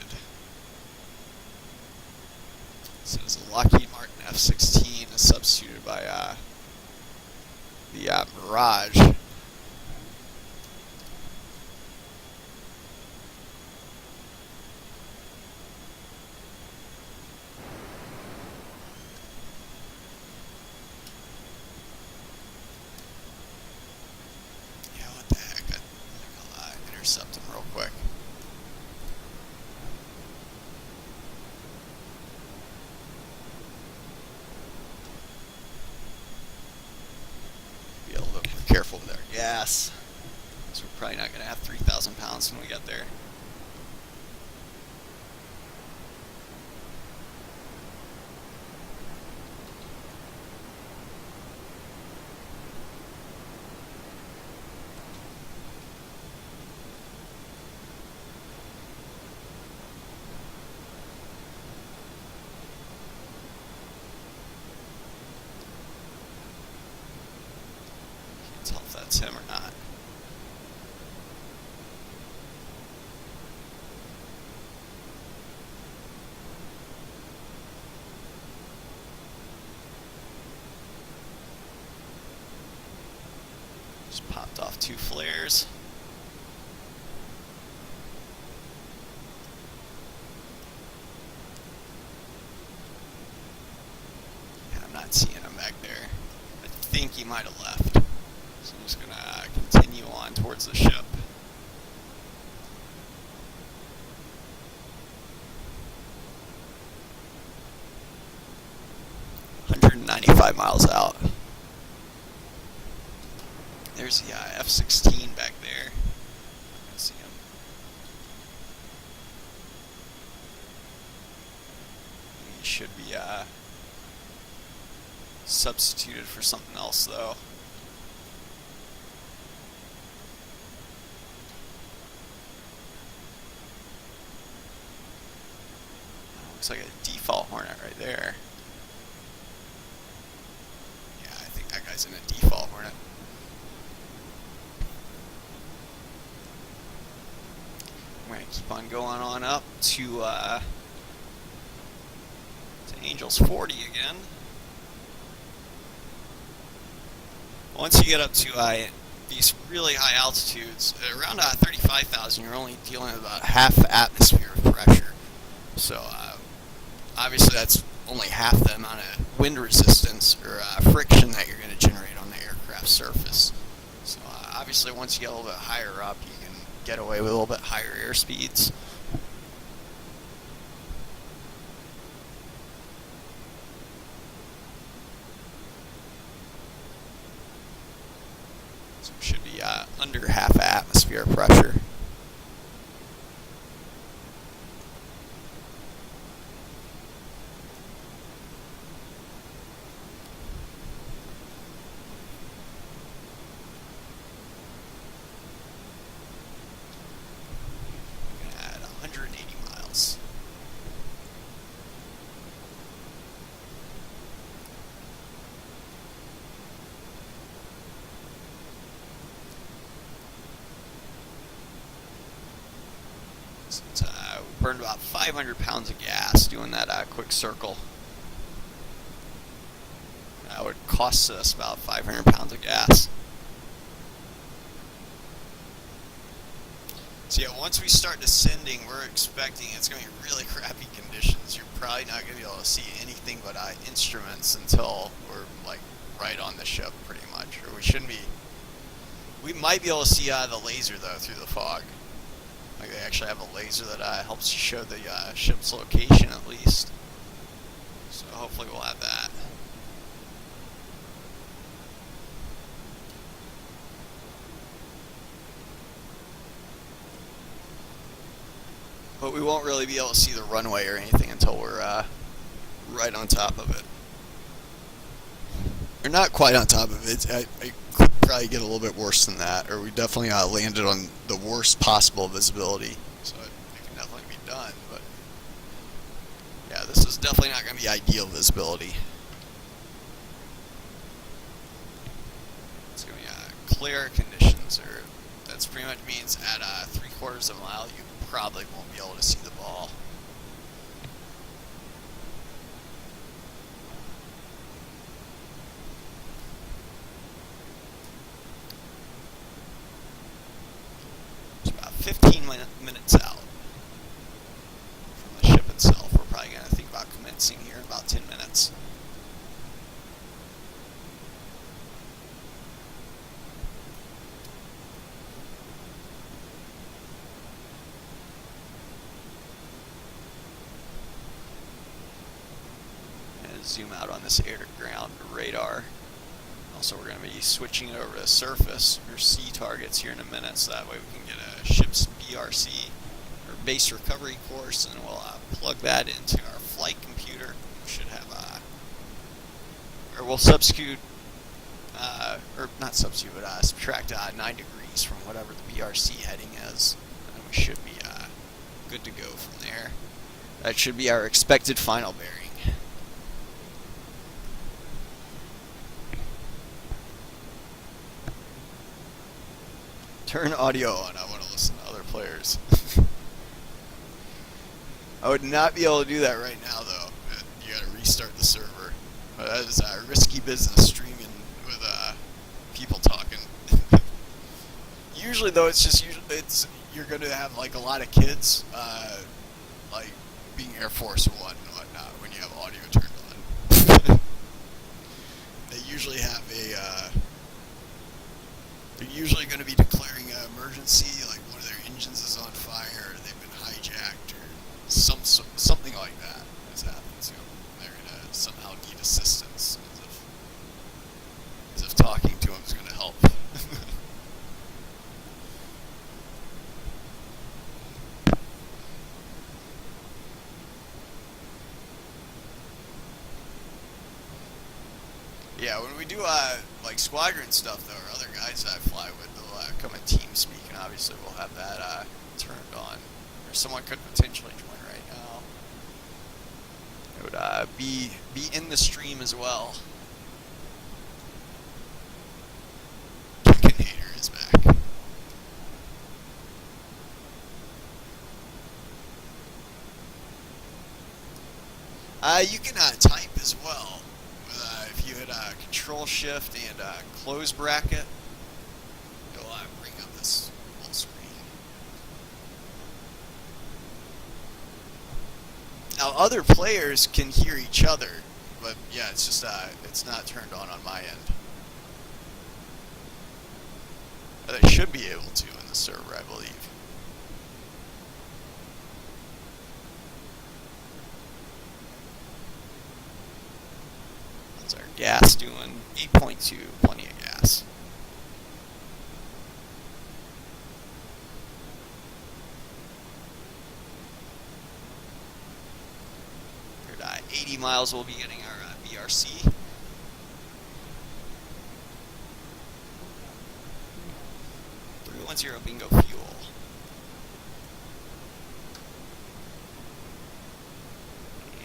Speaker 1: It says a Lockheed Martin F-16 is substituted by the Mirage. Intercept him real quick. Be a little bit more careful with our gas, because we're probably not going to have 3,000 pounds when we get there. Tell if that's him or not. Just popped off 2 flares. Yeah, I'm not seeing him back there. I think he might have left. So I'm just going to continue on towards the ship. 195 miles out. There's the F-16 back there. I can see him. He should be substituted for something else though. Looks like a default Hornet right there. Yeah, I think that guy's in a default Hornet. I'm gonna keep on going on up to Angels 40 again. Once you get up to these really high altitudes, around 35,000, you're only dealing with about half atmosphere of pressure. So obviously that's only half the amount of wind resistance or friction that you're going to generate on the aircraft surface. So obviously once you get a little bit higher up, you can get away with a little bit higher air speeds. So it should be under half atmosphere pressure. At 180 miles. Since we burned about 500 pounds of gas doing that quick circle. That would cost us about 500 pounds of gas. So yeah, once we start descending, we're expecting it's going to be really crappy conditions. You're probably not going to be able to see anything but instruments until we're like right on the ship pretty much. Or we shouldn't be. We might be able to see the laser though through the fog. Like they actually have a laser that helps you show the ship's location at least. So hopefully we'll have that. But we won't really be able to see the runway or anything until we're right on top of it. Or not quite on top of it. I could probably get a little bit worse than that. Or we definitely landed on the worst possible visibility. So it can definitely be done. But yeah, this is definitely not going to be ideal visibility. It's going to be clear conditions. Or that's pretty much means at 3/4 of a mile you probably won't be able to see the ball. It's about 15 minutes out from the ship itself. We're probably going to think about commencing here in about 10 minutes. Zoom out on this air-to-ground radar. Also, we're going to be switching it over to surface or sea targets here in a minute, so that way we can get a ship's BRC or base recovery course, and we'll plug that into our flight computer. We should have or we'll substitute, or not substitute, but subtract 9 degrees from whatever the BRC heading is, and we should be good to go from there. That should be our expected final bearing. Turn audio on. I want to listen to other players. I would not be able to do that right now, though. You got to restart the server. But that is a risky business, streaming with people talking. Usually, though, you're going to have like a lot of kids, like being Air Force One and whatnot, when you have audio turned on. They usually have they're usually going to be declaring an emergency, like one of their engines is on fire, or they've been hijacked, or something like that has happened to them. They're going to somehow need assistance, as if talking to them is going to help. Yeah, when we do like squadron stuff though, or other guys that I fly with, they'll come in team speak, and obviously we'll have that turned on. Or someone could potentially join right now. It would be in the stream as well. Chicken Hater is back. You can type as well. If you hit Control Shift and close bracket, it'll bring up this full screen. other players can hear each other, but yeah, it's just it's not turned on my end. They should be able to in the server, I believe. What's our gas doing? 8.2, plenty of gas. At 80 miles, we'll be getting our BRC. Once you're bingo fuel.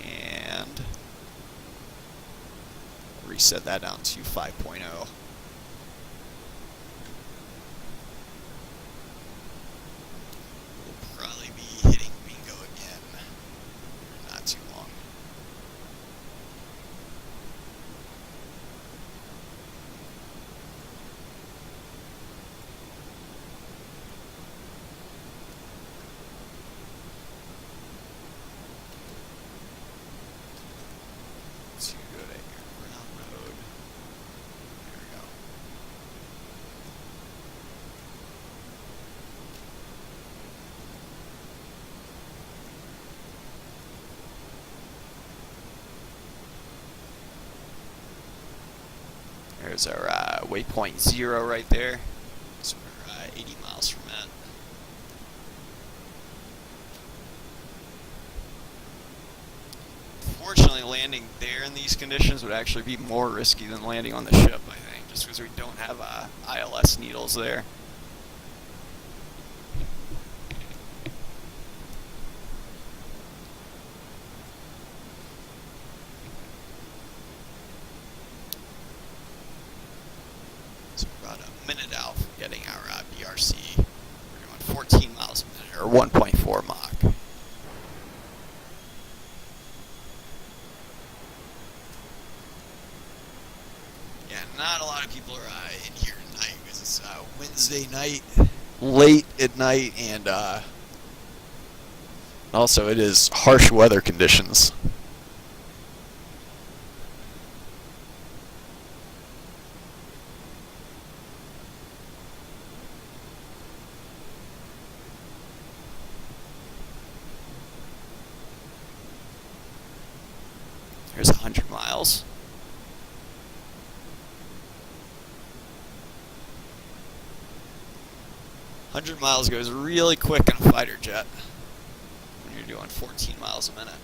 Speaker 1: And reset that down to 5.0. We'll probably be hitting bingo again. Not too long. To go to Airground Road. There we go. There's our waypoint 0 right there. So we're 80 miles from that. Fortunately, landing there in these conditions would actually be more risky than landing on the ship, I think, just because we don't have ILS needles there. So we're about a minute out from getting our BRC. We're doing 14 miles a minute, or 1.4 Mach. Not a lot of people are in here tonight because it's Wednesday night, late at night, and also it is harsh weather conditions. There's 100 miles. 100 miles goes really quick in a fighter jet when you're doing 14 miles a minute.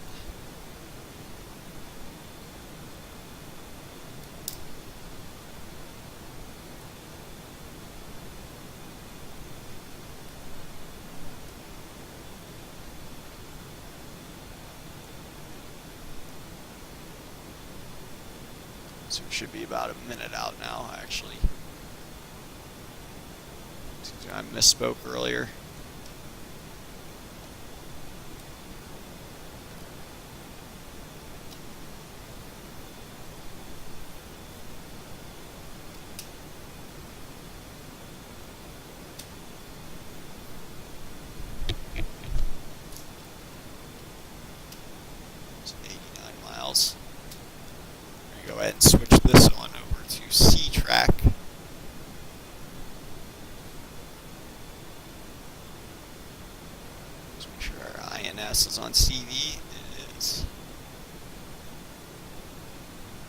Speaker 1: So we should be about a minute out now, actually. I misspoke earlier. It's 89 miles. I'm going to go ahead and switch this one over to C track. INS is on CV. It is.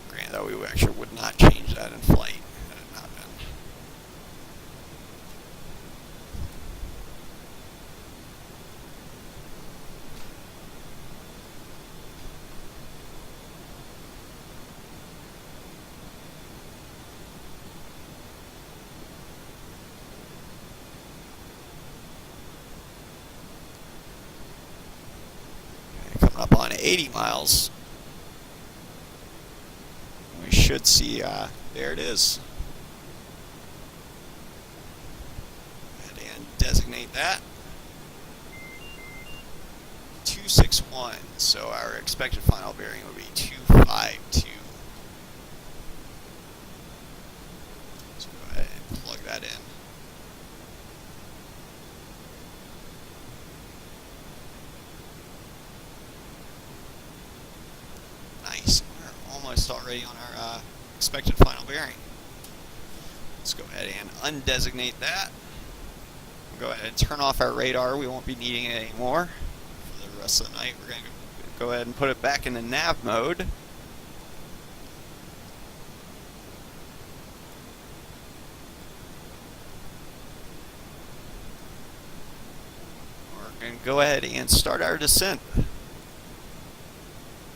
Speaker 1: Granted, though, we actually would not change that in flight had it not been. Coming up on 80 miles. We should see, there it is. Go ahead and designate that. 261, so our expected final bearing would be 252. So go ahead and plug that in. already on our expected final bearing. Let's go ahead and undesignate that. We'll go ahead and turn off our radar. We won't be needing it anymore for the rest of the night. We're going to go ahead and put it back into nav mode. We're going to go ahead and start our descent.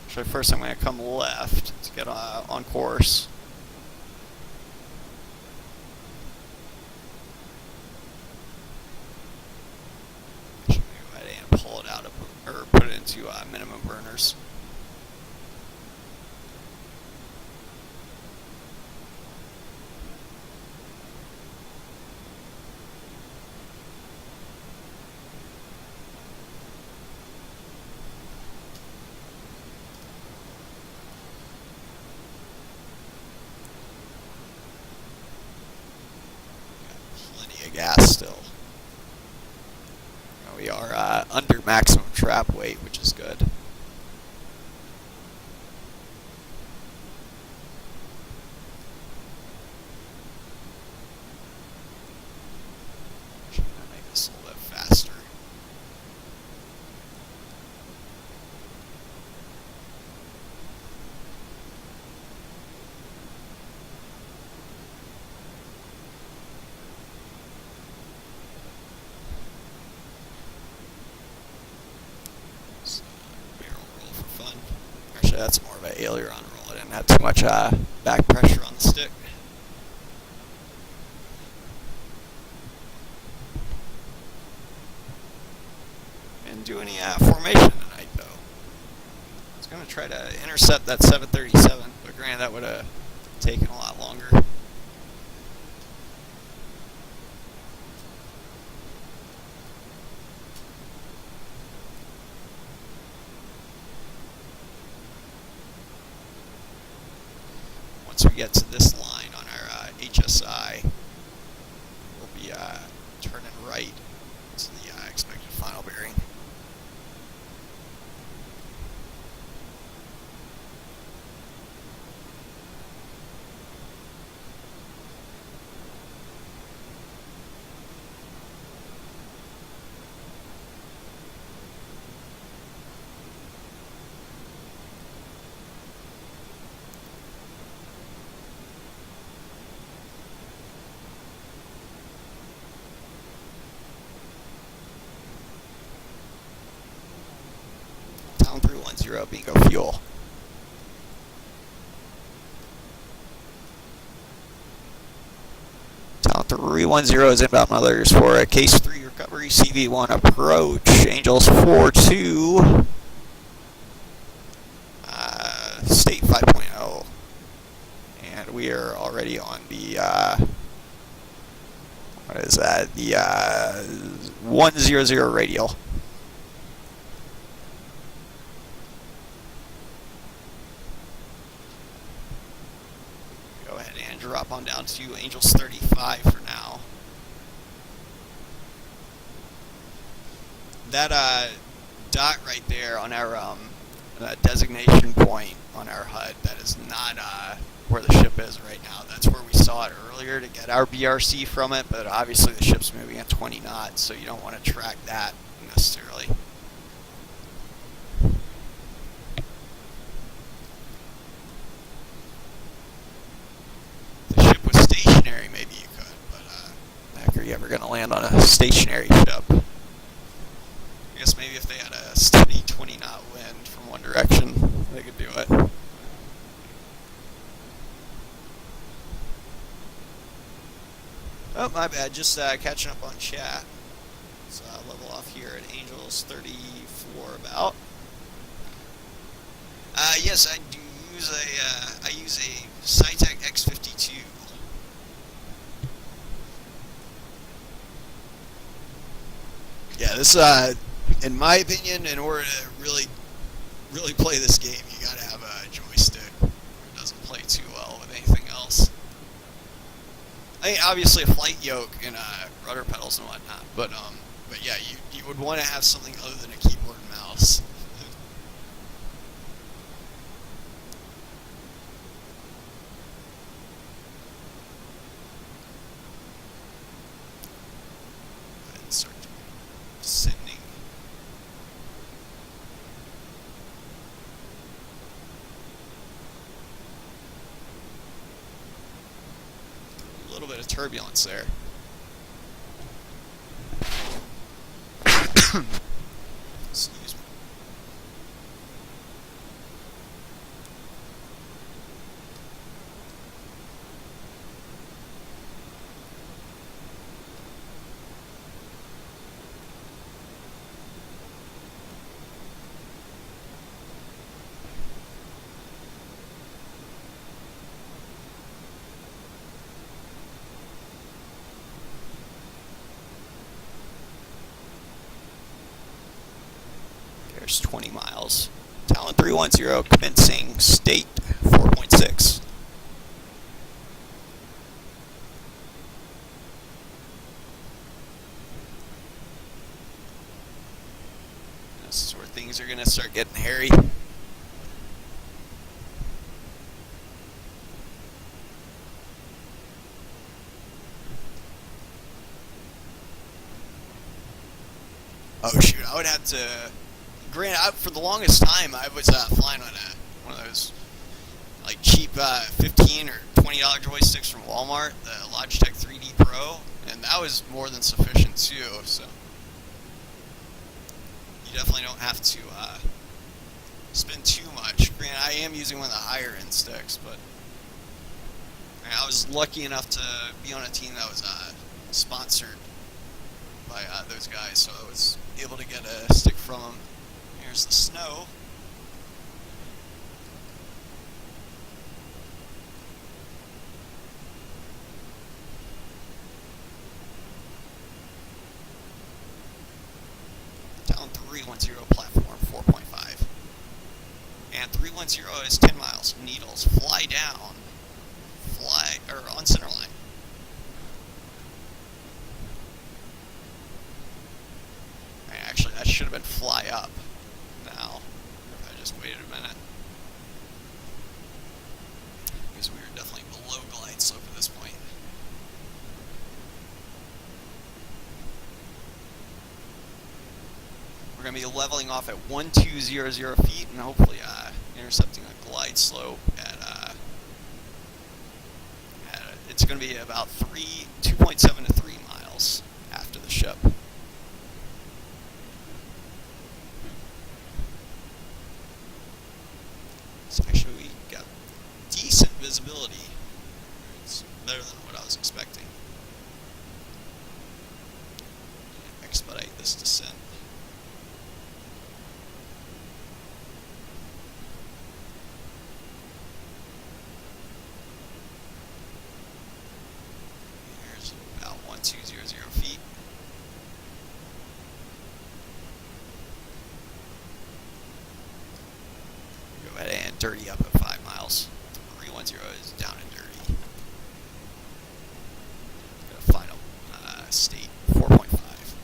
Speaker 1: Actually, first I'm going to come left to get on course. Pull it out of, or put it into minimum burners. Got plenty of gas still. We are under maximum trap weight, which is good. Should I make this a little bit faster? Actually, that's more of an aileron roll. I didn't have too much back pressure on the stick. Didn't do any formation tonight, though. I was going to try to intercept that 737, but granted, that would have taken a lot longer. Once we get to this line on our HSI, we'll be turning right to the expected final bearing. Down 310 bingo fuel. Down 310 is inbound mothers for a case 3 recovery, CV1 approach, Angels 4-2, state 5.0, and we are already on the, what is that, the 100 radial. Drop on down to Angels 35 for now. That dot right there on our designation point on our HUD, that is not where the ship is right now. That's where we saw it earlier to get our BRC from it, but obviously the ship's moving at 20 knots, so you don't want to track that necessarily. Maybe you could, but heck, are you ever going to land on a stationary ship? I guess maybe if they had a steady 20-knot wind from one direction, they could do it. Oh, my bad, just catching up on chat. Let's level off here at Angels 34 about. Yes, I do use a Cytec X52. Yeah, this, in my opinion, in order to really play this game, you gotta have a joystick. It doesn't play too well with anything else. I mean, obviously a flight yoke and rudder pedals and whatnot, but yeah, you would want to have something other than a keyboard and mouse. little bit of turbulence there. Excuse me. There's 20 miles. Talon 310 commencing state 4.6. This is where things are going to start getting hairy. Oh shoot, I would have to... Granted, for the longest time, I was flying on one of those like cheap $15 or $20 joysticks from Walmart, the Logitech 3D Pro, and that was more than sufficient too. So you definitely don't have to spend too much. Granted, I am using one of the higher end sticks, but I was lucky enough to be on a team that was sponsored by those guys, so I was able to get a stick from them. Here's the snow. Talon 310 platform 4.5. And 310 is 10 miles. Needles. Fly down. Fly, or on center line. Actually, that should have been fly up. Now, if I just waited a minute, because we were definitely below glide slope at this point. We're going to be leveling off at 1200 feet and hopefully intercepting a glide slope at it's going to be about 2.7 to 3 miles after the ship. So actually we got decent visibility. It's better than what I was expecting. Expedite this descent. Here's about 1200 feet. Go ahead and dirty up at 5 miles. 310 is down and dirty. Got a final state 4.5.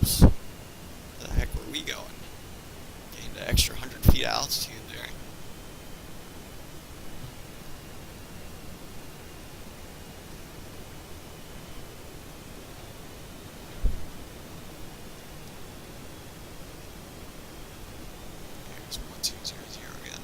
Speaker 1: Oops. Where the heck were we going? Gained an extra 100 feet altitude there. Here's 1200 again.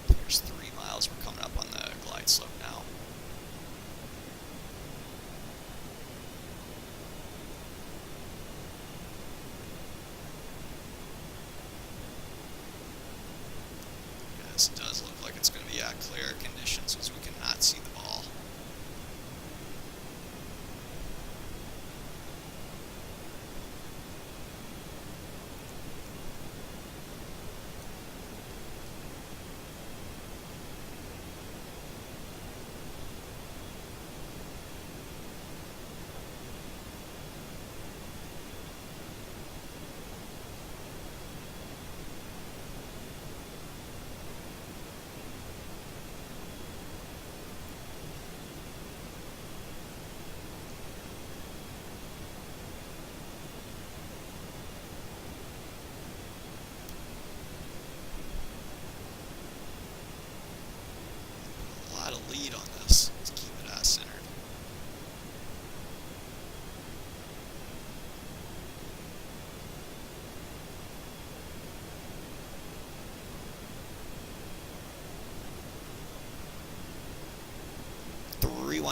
Speaker 1: There's 3 miles. We're coming up on the glide slope now. Yeah, this does look like it's going to be clear conditions because we cannot see the ball.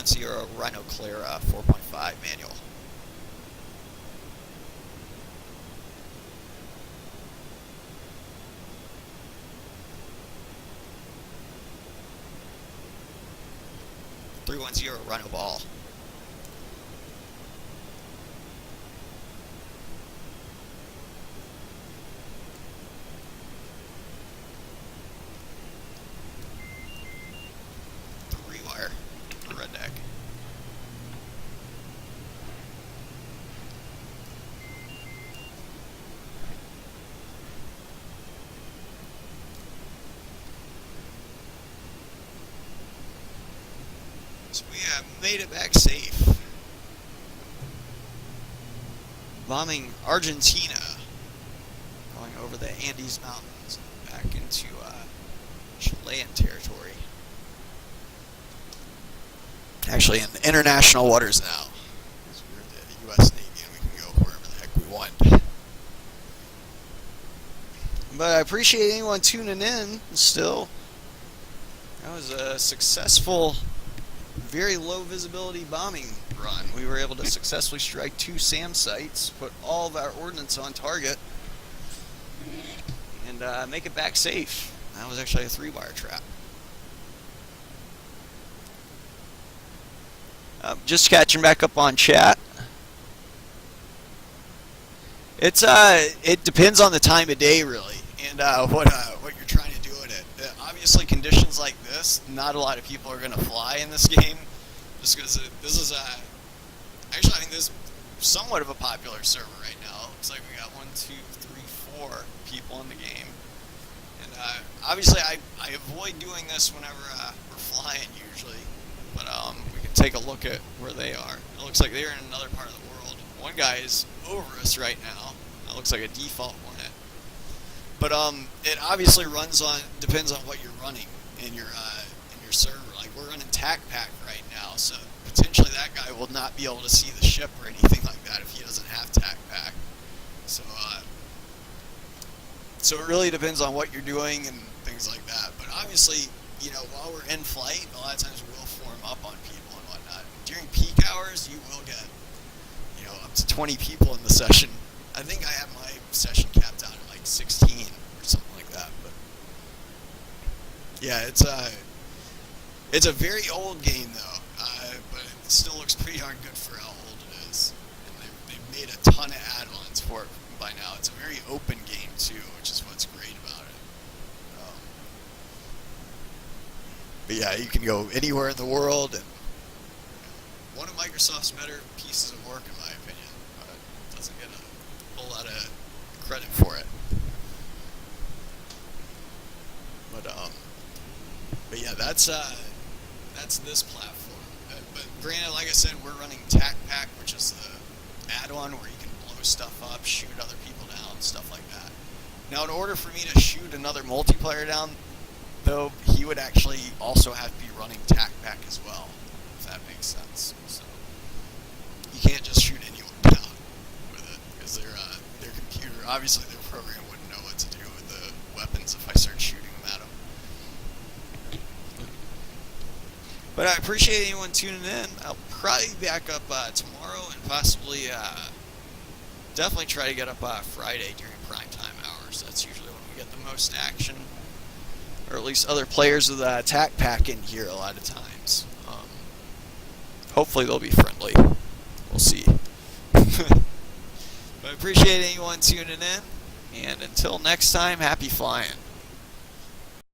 Speaker 1: 310 Rhino Clara 4.5 manual. Rhino Ball. Wire red deck. So we have made it back safe. Bombing Argentina, going over the Andes Mountains back into Chilean territory. Actually, in international waters now. Because we're the U.S. Navy and we can go wherever the heck we want. But I appreciate anyone tuning in still. That was a successful, very low visibility bombing run. We were able to successfully strike 2 SAM sites, put all of our ordnance on target, and make it back safe. That was actually a 3-wire trap. Just catching back up on chat. It depends on the time of day, really, and what you're trying to do in it. Obviously, conditions like this, not a lot of people are going to fly in this game, just because this is actually, I think this is somewhat of a popular server right now. Looks like we got 1, 2, 3, 4 people in the game, and obviously, I avoid doing this whenever we're flying usually, but we can take a look at where they are. It looks like they're in another part of the world. One guy is over us right now. That looks like a default Hornet. But it obviously depends on what you're running in your server. Like, we're running TAC Pack right now, so potentially that guy will not be able to see the ship or anything like that if he doesn't have TAC Pack. So so it really depends on what you're doing and things like that. But obviously, you know, while we're in flight, a lot of times we will form up on people and whatnot. During peak hours, you will get, you know, up to 20 people in the session. I think I have my session capped out at like 16 or something like that. But yeah, it's a very old game though, but it still looks pretty darn good for how old it is. And they've made a ton of add-ons for it by now. It's a very open game too, which is what's great about it. But yeah, you can go anywhere in the world, and one of Microsoft's better pieces of work, in my opinion. Doesn't get a whole lot of credit for it. But yeah, that's this platform. But granted, like I said, we're running TAC Pack, which is the add-on where you can blow stuff up, shoot other people down, stuff like that. Now, in order for me to shoot another multiplayer down, though, he would actually also have to be running TAC Pack as well, if that makes sense. So you can't just shoot anyone down with it, because their computer, obviously their program wouldn't know what to do with the weapons if I start shooting them at them. But I appreciate anyone tuning in. I'll probably be back up tomorrow, and possibly definitely try to get up Friday during prime time hours. That's usually when we get the most action, or at least other players with TAC Pack in here a lot of times. Hopefully they'll be friendly. We'll see. But I appreciate anyone tuning in, and until next time, happy flying.